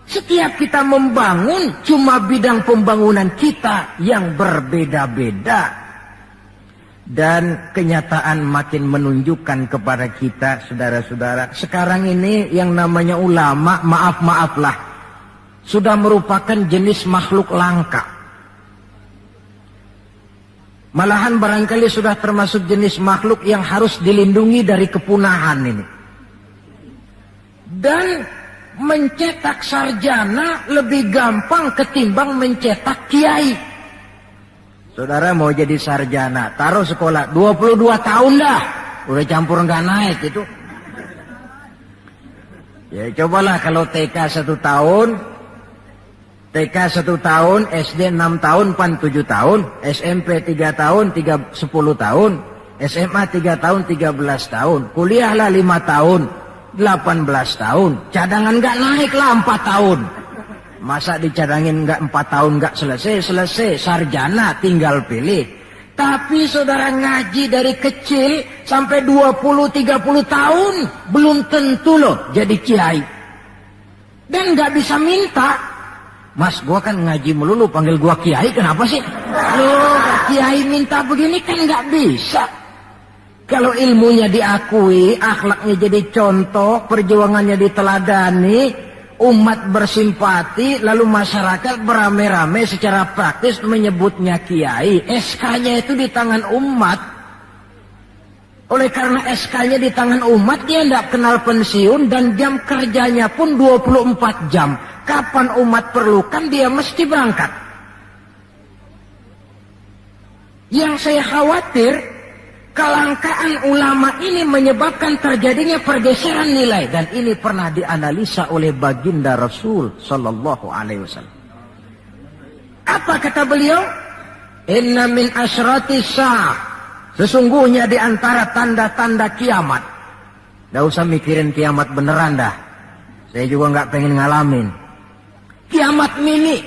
Setiap kita membangun, cuma bidang pembangunan kita yang berbeda-beda. Dan kenyataan makin menunjukkan kepada kita, saudara-saudara, sekarang ini yang namanya ulama, maaf-maaflah, sudah merupakan jenis makhluk langka. Malahan barangkali sudah termasuk jenis makhluk yang harus dilindungi dari kepunahan ini. Dan mencetak sarjana lebih gampang ketimbang mencetak kiai. Saudara mau jadi sarjana, taruh sekolah 22 tahun dah, udah campur nggak naik itu. Ya cobalah kalau TK 1 tahun, TK 1 tahun, SD 6 tahun, PAN 7 tahun, SMP 3 tahun, 10 tahun, SMA 3 tahun, 13 tahun, kuliahlah 5 tahun, 18 tahun, cadangan nggak naik lah 4 tahun. Masa dicadangin nggak 4 tahun nggak selesai, sarjana tinggal pilih. Tapi saudara ngaji dari kecil sampai 20-30 tahun belum tentu loh jadi kiai. Dan nggak bisa minta. Mas, gua kan ngaji melulu, panggil gua kiai, kenapa sih? Loh, kiai minta begini kan nggak bisa. Kalau ilmunya diakui, akhlaknya jadi contoh, perjuangannya diteladani, umat bersimpati, lalu masyarakat beramai-ramai secara praktis menyebutnya kiai. SK-nya itu di tangan umat. Oleh karena SK-nya di tangan umat, dia tidak kenal pensiun dan jam kerjanya pun 24 jam. Kapan umat perlukan, dia mesti berangkat. Yang saya khawatir, kelangkaan ulama ini menyebabkan terjadinya pergeseran nilai. Dan ini pernah dianalisa oleh baginda Rasul Sallallahu Alaihi Wasallam. Apa kata beliau? Inna min asyrati sa'ah. Sesungguhnya di antara tanda-tanda kiamat. Nggak usah mikirin kiamat beneran dah. Saya juga nggak pengen ngalamin. Kiamat mini.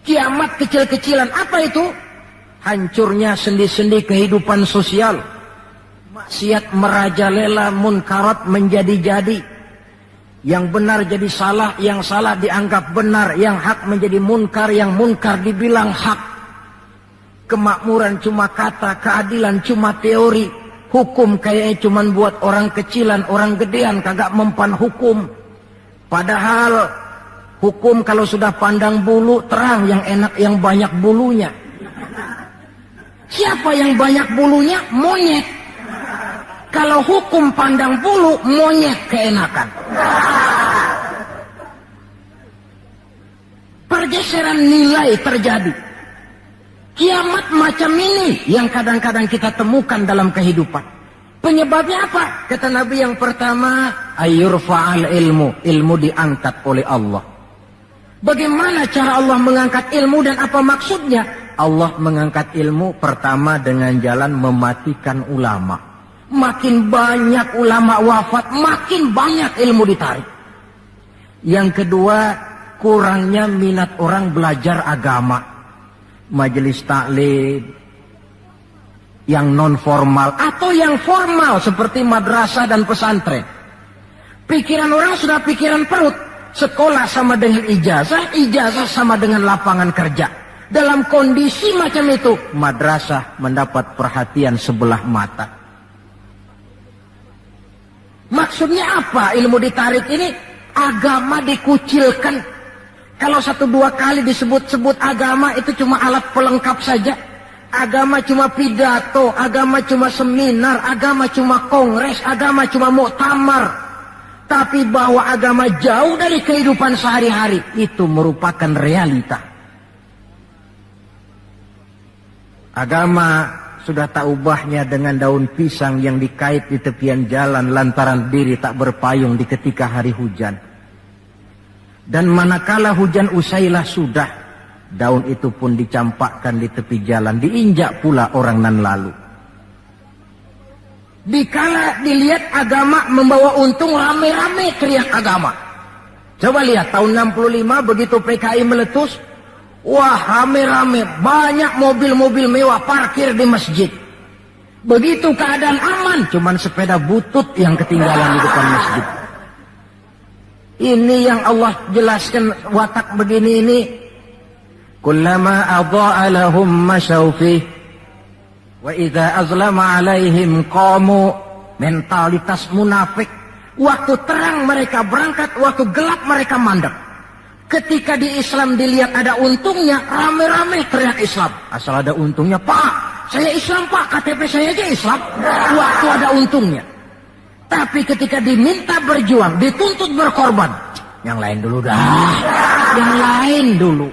Kiamat kecil-kecilan. Apa itu? Hancurnya sendi-sendi kehidupan sosial. Maksiat merajalela, munkarat menjadi-jadi. Yang benar jadi salah, yang salah dianggap benar, yang hak menjadi munkar, yang munkar dibilang hak. Kemakmuran cuma kata, keadilan cuma teori. Hukum kayaknya cuma buat orang kecilan, orang gedean kagak mempan hukum. Padahal hukum kalau sudah pandang bulu terang, yang enak yang banyak bulunya. Siapa yang banyak bulunya? Monyet. Kalau hukum pandang bulu, monyet keenakan. Pergeseran nilai terjadi. Kiamat macam ini yang kadang-kadang kita temukan dalam kehidupan. Penyebabnya apa? Kata Nabi yang pertama, ayurfa'al ilmu. Ilmu diangkat oleh Allah. Bagaimana cara Allah mengangkat ilmu dan apa maksudnya? Allah mengangkat ilmu pertama dengan jalan mematikan ulama. Makin banyak ulama wafat, makin banyak ilmu ditarik. Yang kedua, kurangnya minat orang belajar agama. Majelis taklim yang non formal atau yang formal seperti madrasah dan pesantren. Pikiran orang sudah pikiran perut. Sekolah sama dengan ijazah, ijazah sama dengan lapangan kerja. Dalam kondisi macam itu, madrasah mendapat perhatian sebelah mata. Maksudnya apa ilmu ditarik ini? Agama dikucilkan. Kalau 1-2 kali disebut-sebut agama itu cuma alat pelengkap saja. Agama cuma pidato, agama cuma seminar, agama cuma kongres, agama cuma muktamar. Tapi bahwa agama jauh dari kehidupan sehari-hari, itu merupakan realita. Agama sudah tak ubahnya dengan daun pisang yang dikait di tepian jalan lantaran diri tak berpayung di ketika hari hujan. Dan manakala hujan usailah sudah, daun itu pun dicampakkan di tepi jalan, diinjak pula orang nan lalu. Dikala dilihat agama membawa untung, rame-rame teriak agama. Coba lihat tahun 65 begitu PKI meletus, wah rame-rame, banyak mobil-mobil mewah parkir di masjid. Begitu keadaan aman, cuman sepeda butut yang ketinggalan di depan masjid. Ini yang Allah jelaskan watak begini ini. Kullama adha'a lahum masyaw fih wa idza azlama alaihim qamu. Mentalitas munafik. Waktu terang mereka berangkat, waktu gelap mereka mandek. Ketika di Islam dilihat ada untungnya, rame-rame teriak Islam. Asal ada untungnya, Pak, saya Islam Pak, KTP saya aja Islam. Waktu ada untungnya. Tapi ketika diminta berjuang, dituntut berkorban, yang lain dulu dah, yang lain dulu.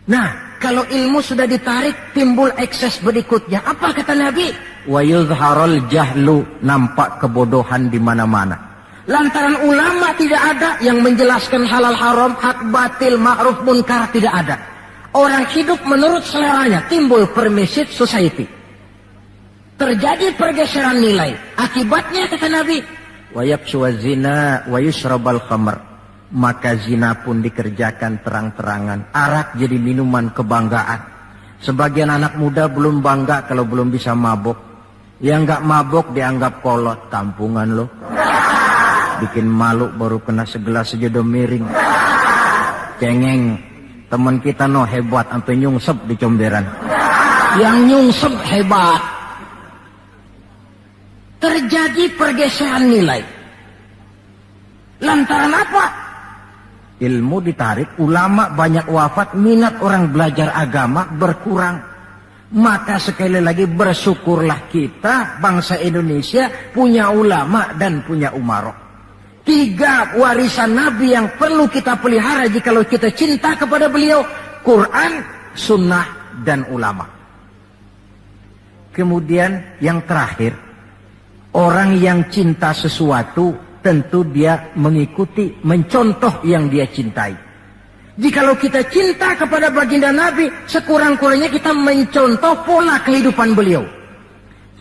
Nah, kalau ilmu sudah ditarik, timbul ekses berikutnya. Apa kata Nabi? Wa yuzharul jahlu, nampak kebodohan di mana-mana. Lantaran ulama tidak ada yang menjelaskan halal haram, hak batil, ma'ruf munkar, tidak ada. Orang hidup menurut seleranya, timbul permissive society. Terjadi pergeseran nilai. Akibatnya kata Nabi, wa yafshu zina wa yushrabal khamr. Maka zina pun dikerjakan terang-terangan. Arak jadi minuman kebanggaan. Sebagian anak muda belum bangga kalau belum bisa mabok. Yang nggak mabok dianggap kolot, kampungan loh. Bikin malu baru kena segelas sejodoh miring. Cengeng. Teman kita hebat sampai nyungsep di comberan. Yang nyungsep hebat. Terjadi pergeseran nilai. Lantaran apa? Ilmu ditarik, ulama banyak wafat, minat orang belajar agama berkurang. Maka sekali lagi bersyukurlah kita, bangsa Indonesia, punya ulama dan punya umarok. 3 warisan Nabi yang perlu kita pelihara jikalau kita cinta kepada beliau. Quran, sunnah, dan ulama. Kemudian yang terakhir, orang yang cinta sesuatu, tentu dia mengikuti, mencontoh yang dia cintai. Jikalau kita cinta kepada baginda Nabi, sekurang-kurangnya kita mencontoh pola kehidupan beliau.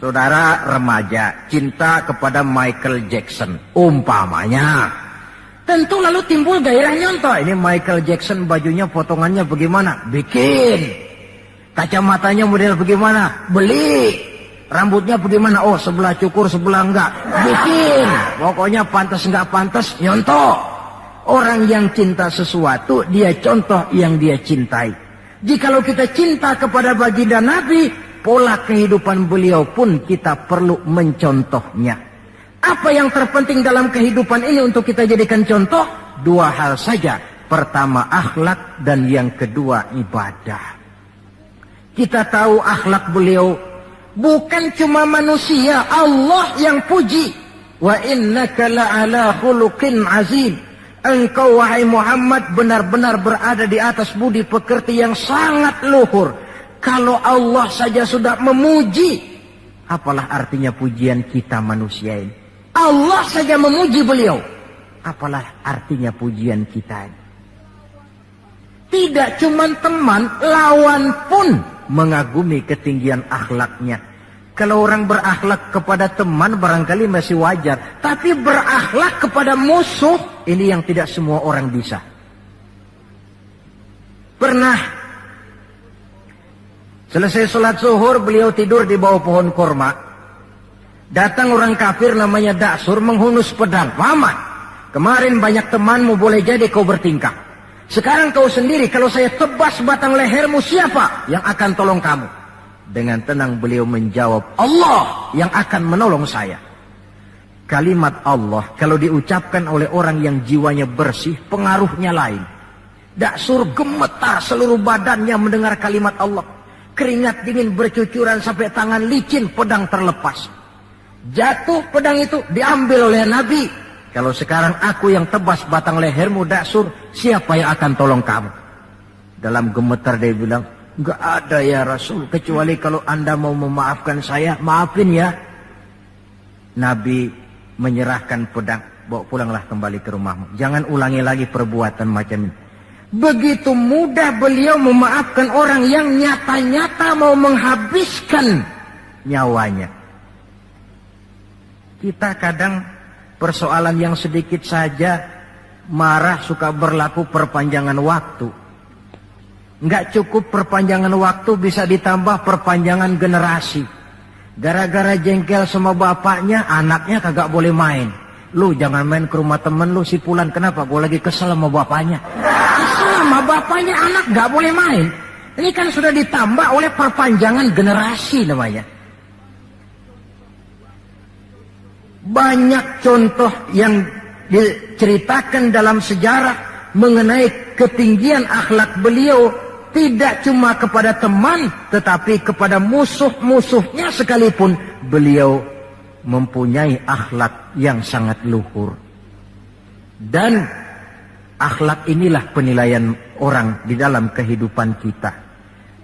Saudara remaja cinta kepada Michael Jackson, umpamanya. Tentu lalu timbul gairah nyontoh. Ini Michael Jackson bajunya potongannya bagaimana? Bikin. Kacamatanya model bagaimana? Beli. Rambutnya bagaimana? Oh, sebelah cukur, sebelah enggak. Bikin. Pokoknya pantas enggak pantas, nyontoh. Orang yang cinta sesuatu, dia contoh yang dia cintai. Jikalau kita cinta kepada baginda Nabi, pola kehidupan beliau pun kita perlu mencontohnya. Apa yang terpenting dalam kehidupan ini untuk kita jadikan contoh? 2 hal saja. Pertama, akhlak, dan yang kedua, ibadah. Kita tahu akhlak beliau bukan cuma manusia, Allah yang puji. Wa innaka la'ala khuluqin azim. Engkau wahai Muhammad benar-benar berada di atas budi pekerti yang sangat luhur. Kalau Allah saja sudah memuji, apalah artinya pujian kita manusia ini? Allah saja memuji beliau, apalah artinya pujian kita ini? Tidak cuma teman, lawan pun mengagumi ketinggian akhlaknya. Kalau orang berakhlak kepada teman barangkali masih wajar. Tapi berakhlak kepada musuh, ini yang tidak semua orang bisa. Pernah selesai sholat zuhur, beliau tidur di bawah pohon korma. Datang orang kafir namanya Daksur menghunus pedang. Muhammad, kemarin banyak temanmu, boleh jadi kau bertingkah. Sekarang kau sendiri, kalau saya tebas batang lehermu, siapa yang akan tolong kamu? Dengan tenang beliau menjawab, Allah yang akan menolong saya. Kalimat Allah kalau diucapkan oleh orang yang jiwanya bersih, pengaruhnya lain. Daksur gemetar seluruh badannya mendengar kalimat Allah. Keringat dingin bercucuran sampai tangan licin, pedang terlepas. Jatuh pedang itu, diambil oleh Nabi. Kalau sekarang aku yang tebas batang lehermu Daksur, siapa yang akan tolong kamu? Dalam gemetar dia bilang, enggak ada ya Rasul, kecuali kalau Anda mau memaafkan saya, maafin ya. Nabi menyerahkan pedang, bawa pulanglah kembali ke rumahmu. Jangan ulangi lagi perbuatan macam ini. Begitu mudah beliau memaafkan orang yang nyata-nyata mau menghabiskan nyawanya. Kita kadang persoalan yang sedikit saja marah suka berlaku perpanjangan waktu. Enggak cukup perpanjangan waktu, bisa ditambah perpanjangan generasi. Gara-gara jengkel sama bapaknya, anaknya kagak boleh main. Lu jangan main ke rumah temen lu si Pulan, kenapa? Gue lagi kesel sama bapaknya. Kesel sama bapaknya, anak gak boleh main. Ini kan sudah ditambah oleh perpanjangan generasi namanya. Banyak contoh yang diceritakan dalam sejarah mengenai ketinggian akhlak beliau. Tidak cuma kepada teman, tetapi kepada musuh-musuhnya sekalipun beliau mempunyai akhlak yang sangat luhur. Dan akhlak inilah penilaian orang di dalam kehidupan kita.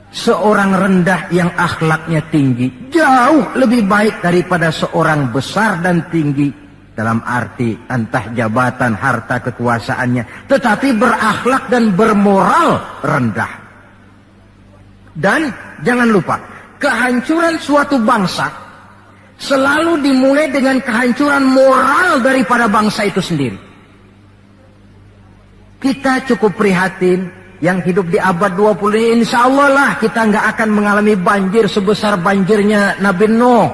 Seorang rendah yang akhlaknya tinggi jauh lebih baik daripada seorang besar dan tinggi, dalam arti entah jabatan, harta, kekuasaannya, tetapi berakhlak dan bermoral rendah. Dan jangan lupa, kehancuran suatu bangsa selalu dimulai dengan kehancuran moral daripada bangsa itu sendiri. Kita cukup prihatin yang hidup di abad 20 ini, insya Allah lah kita nggak akan mengalami banjir sebesar banjirnya Nabi Nuh.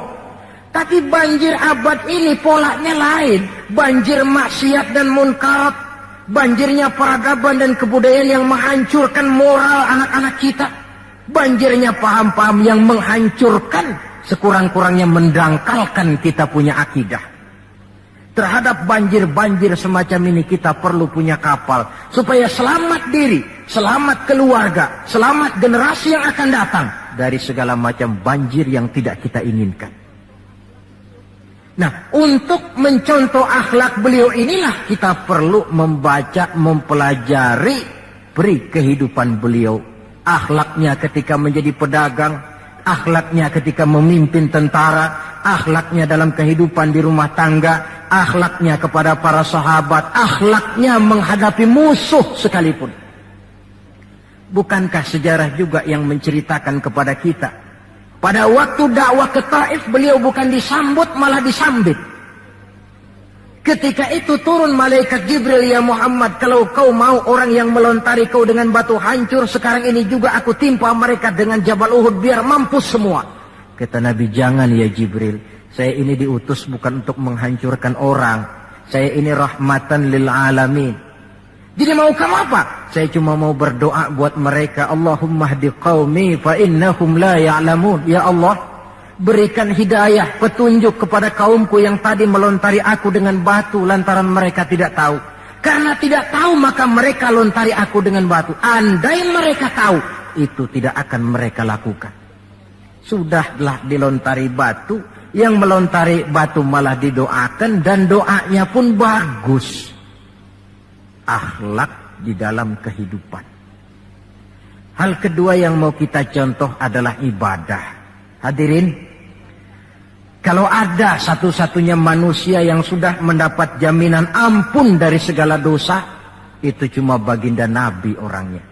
Tapi Tapi banjir abad ini polanya lain. Banjir maksiat dan munkarat. Banjirnya peradaban dan kebudayaan yang menghancurkan moral anak-anak kita. Banjirnya paham-paham yang menghancurkan, sekurang-kurangnya mendangkalkan kita punya akidah. Terhadap banjir-banjir semacam ini kita perlu punya kapal. Supaya selamat diri, selamat keluarga, selamat generasi yang akan datang. Dari segala macam banjir yang tidak kita inginkan. Nah, untuk mencontoh akhlak beliau inilah kita perlu membaca, mempelajari peri kehidupan beliau. Akhlaknya ketika menjadi pedagang, akhlaknya ketika memimpin tentara, akhlaknya dalam kehidupan di rumah tangga, akhlaknya kepada para sahabat, akhlaknya menghadapi musuh sekalipun. Bukankah sejarah juga yang menceritakan kepada kita? Pada waktu dakwah ke Taif, beliau bukan disambut, malah disambit. Ketika itu turun malaikat Jibril, ya Muhammad, kalau kau mau orang yang melontari kau dengan batu hancur, sekarang ini juga aku timpa mereka dengan Jabal Uhud, biar mampus semua. Kata Nabi, jangan ya Jibril, saya ini diutus bukan untuk menghancurkan orang. Saya ini rahmatan lil alamin. Jadi mau kamu apa? Saya cuma mau berdoa buat mereka. Allahumma hdi qaumi fa innahum la ya'lamun. Ya Allah, berikan hidayah, petunjuk kepada kaumku yang tadi melontari aku dengan batu lantaran mereka tidak tahu. Karena tidak tahu maka mereka lontari aku dengan batu. Andai mereka tahu, itu tidak akan mereka lakukan. Sudahlah dilontari batu, yang melontari batu malah didoakan dan doanya pun bagus. Akhlak di dalam kehidupan. Hal kedua yang mau kita contoh adalah ibadah. Hadirin, kalau ada satu-satunya manusia yang sudah mendapat jaminan ampun dari segala dosa, itu cuma baginda Nabi orangnya.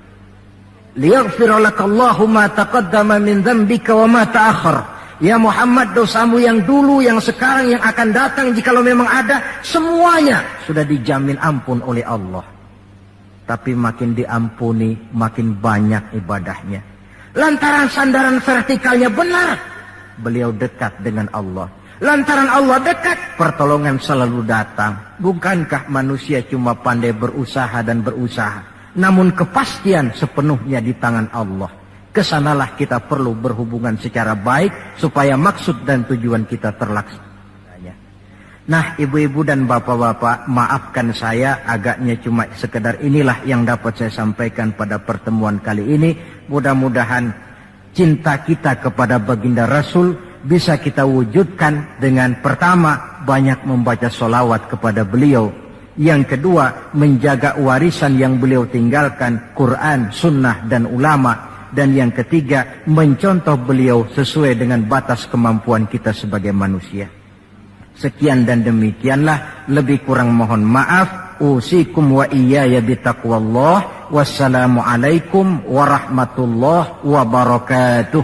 Liyaghfira lakallahu ma taqaddama min dzambika wa ma ta'akhkhar. Ya Muhammad, dosamu yang dulu, yang sekarang, yang akan datang, jikalau memang ada, semuanya sudah dijamin ampun oleh Allah. Tapi makin diampuni, makin banyak ibadahnya. Lantaran sandaran vertikalnya benar, beliau dekat dengan Allah. Lantaran Allah dekat, pertolongan selalu datang. Bukankah manusia cuma pandai berusaha dan berusaha, namun kepastian sepenuhnya di tangan Allah. Kesanalah kita perlu berhubungan secara baik supaya maksud dan tujuan kita terlaksana. Nah, ibu-ibu dan bapak-bapak, maafkan saya agaknya cuma sekedar inilah yang dapat saya sampaikan pada pertemuan kali ini. Mudah-mudahan cinta kita kepada baginda Rasul bisa kita wujudkan dengan pertama, banyak membaca sholawat kepada beliau. Yang kedua, menjaga warisan yang beliau tinggalkan, Quran, sunnah, dan ulama. Dan yang ketiga, mencontoh beliau sesuai dengan batas kemampuan kita sebagai manusia. Sekian dan demikianlah, lebih kurang mohon maaf. Usikum wa iyaya bitaqwallah. Wassalamualaikum warahmatullahi wabarakatuh.